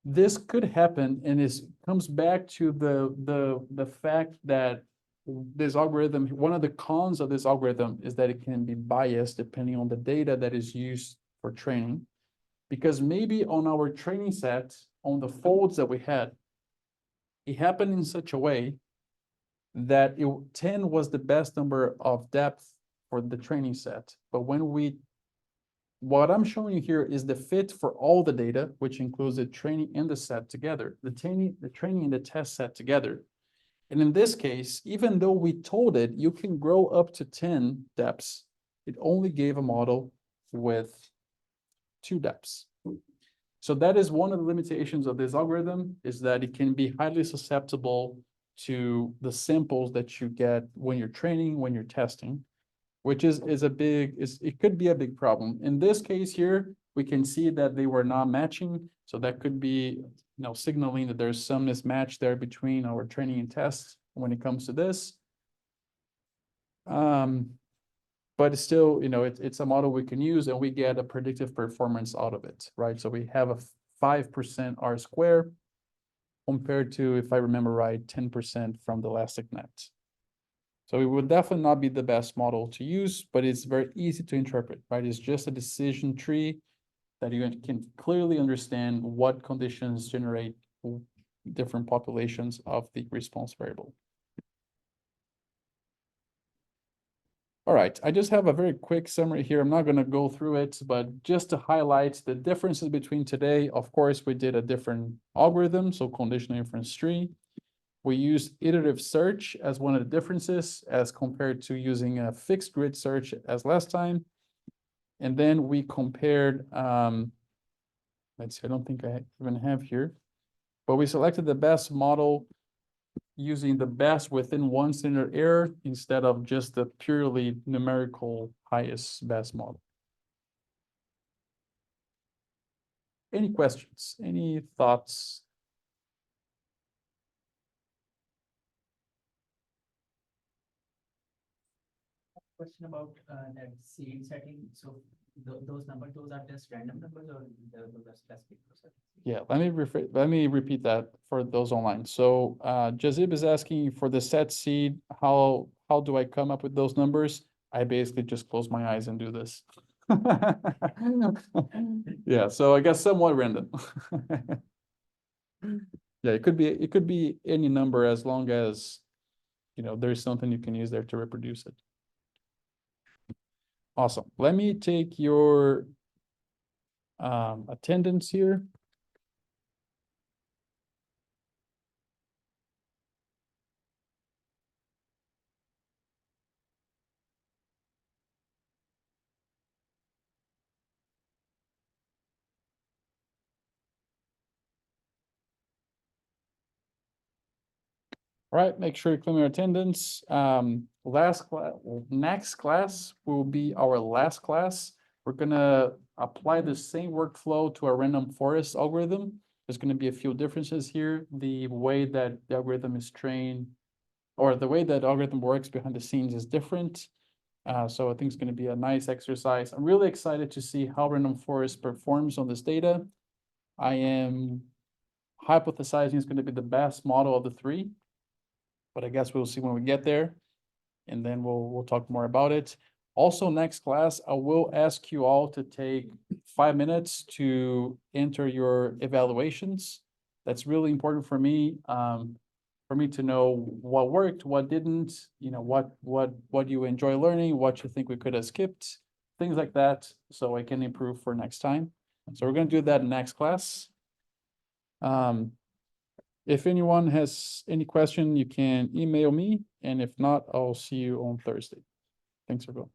This could happen, and it comes back to the fact that this algorithm, one of the cons of this algorithm is that it can be biased depending on the data that is used for training. Because maybe on our training set, on the folds that we had, it happened in such a way that 10 was the best number of depth for the training set. But when we what I'm showing you here is the fit for all the data, which includes the training and the set together, the training and the test set together. And in this case, even though we told it you can grow up to 10 depths, it only gave a model with 2 depths. So that is one of the limitations of this algorithm, is that it can be highly susceptible to the samples that you get when you're training, when you're testing, which is it could be a big problem. In this case here, we can see that they were not matching. So that could be, signaling that there's some mismatch there between our training and tests when it comes to this. But it's still, it's a model we can use and we get a predictive performance out of it, right? So we have a 5% R square compared to, if I remember right, 10% from the ElasticNet. So it would definitely not be the best model to use, but it's very easy to interpret, right? It's just a decision tree that you can clearly understand what conditions generate different populations of the response variable. All right, I just have a very quick summary here. I'm not going to go through it, but just to highlight the differences between today. Of course, we did a different algorithm, so conditional inference tree. We used iterative search as one of the differences as compared to using a fixed grid search as last time. And then we compared, let's see, I don't think I even have here, but we selected the best model using the best within one standard error instead of just the purely numerical highest best model. Any questions? Any thoughts? Question about that seed setting. So those numbers, those are just random numbers or those are specific? Yeah, let me repeat that for those online. So Jazib is asking for the set seed, how do I come up with those numbers? I basically just close my eyes and do this. Yeah, so I guess somewhat random. Yeah, it could be any number as long as there's something you can use there to reproduce it. Awesome. Let me take your attendance here. All right, make sure you claim your attendance. Next class will be our last class. We're gonna apply the same workflow to a random forest algorithm. There's gonna be a few differences here. The way that the algorithm is trained, or the way that algorithm works behind the scenes is different. So I think it's gonna be a nice exercise. I'm really excited to see how random forest performs on this data. I am hypothesizing it's gonna be the best model of the 3. But I guess we'll see when we get there, and then we'll talk more about it. Also, next class, I will ask you all to take 5 minutes to enter your evaluations. That's really important for me to know what worked, what didn't, what you enjoy learning, what you think we could have skipped, things like that, so I can improve for next time. So we're going to do that in next class. If anyone has any question, you can email me, and if not, I'll see you on Thursday. Thanks, everyone.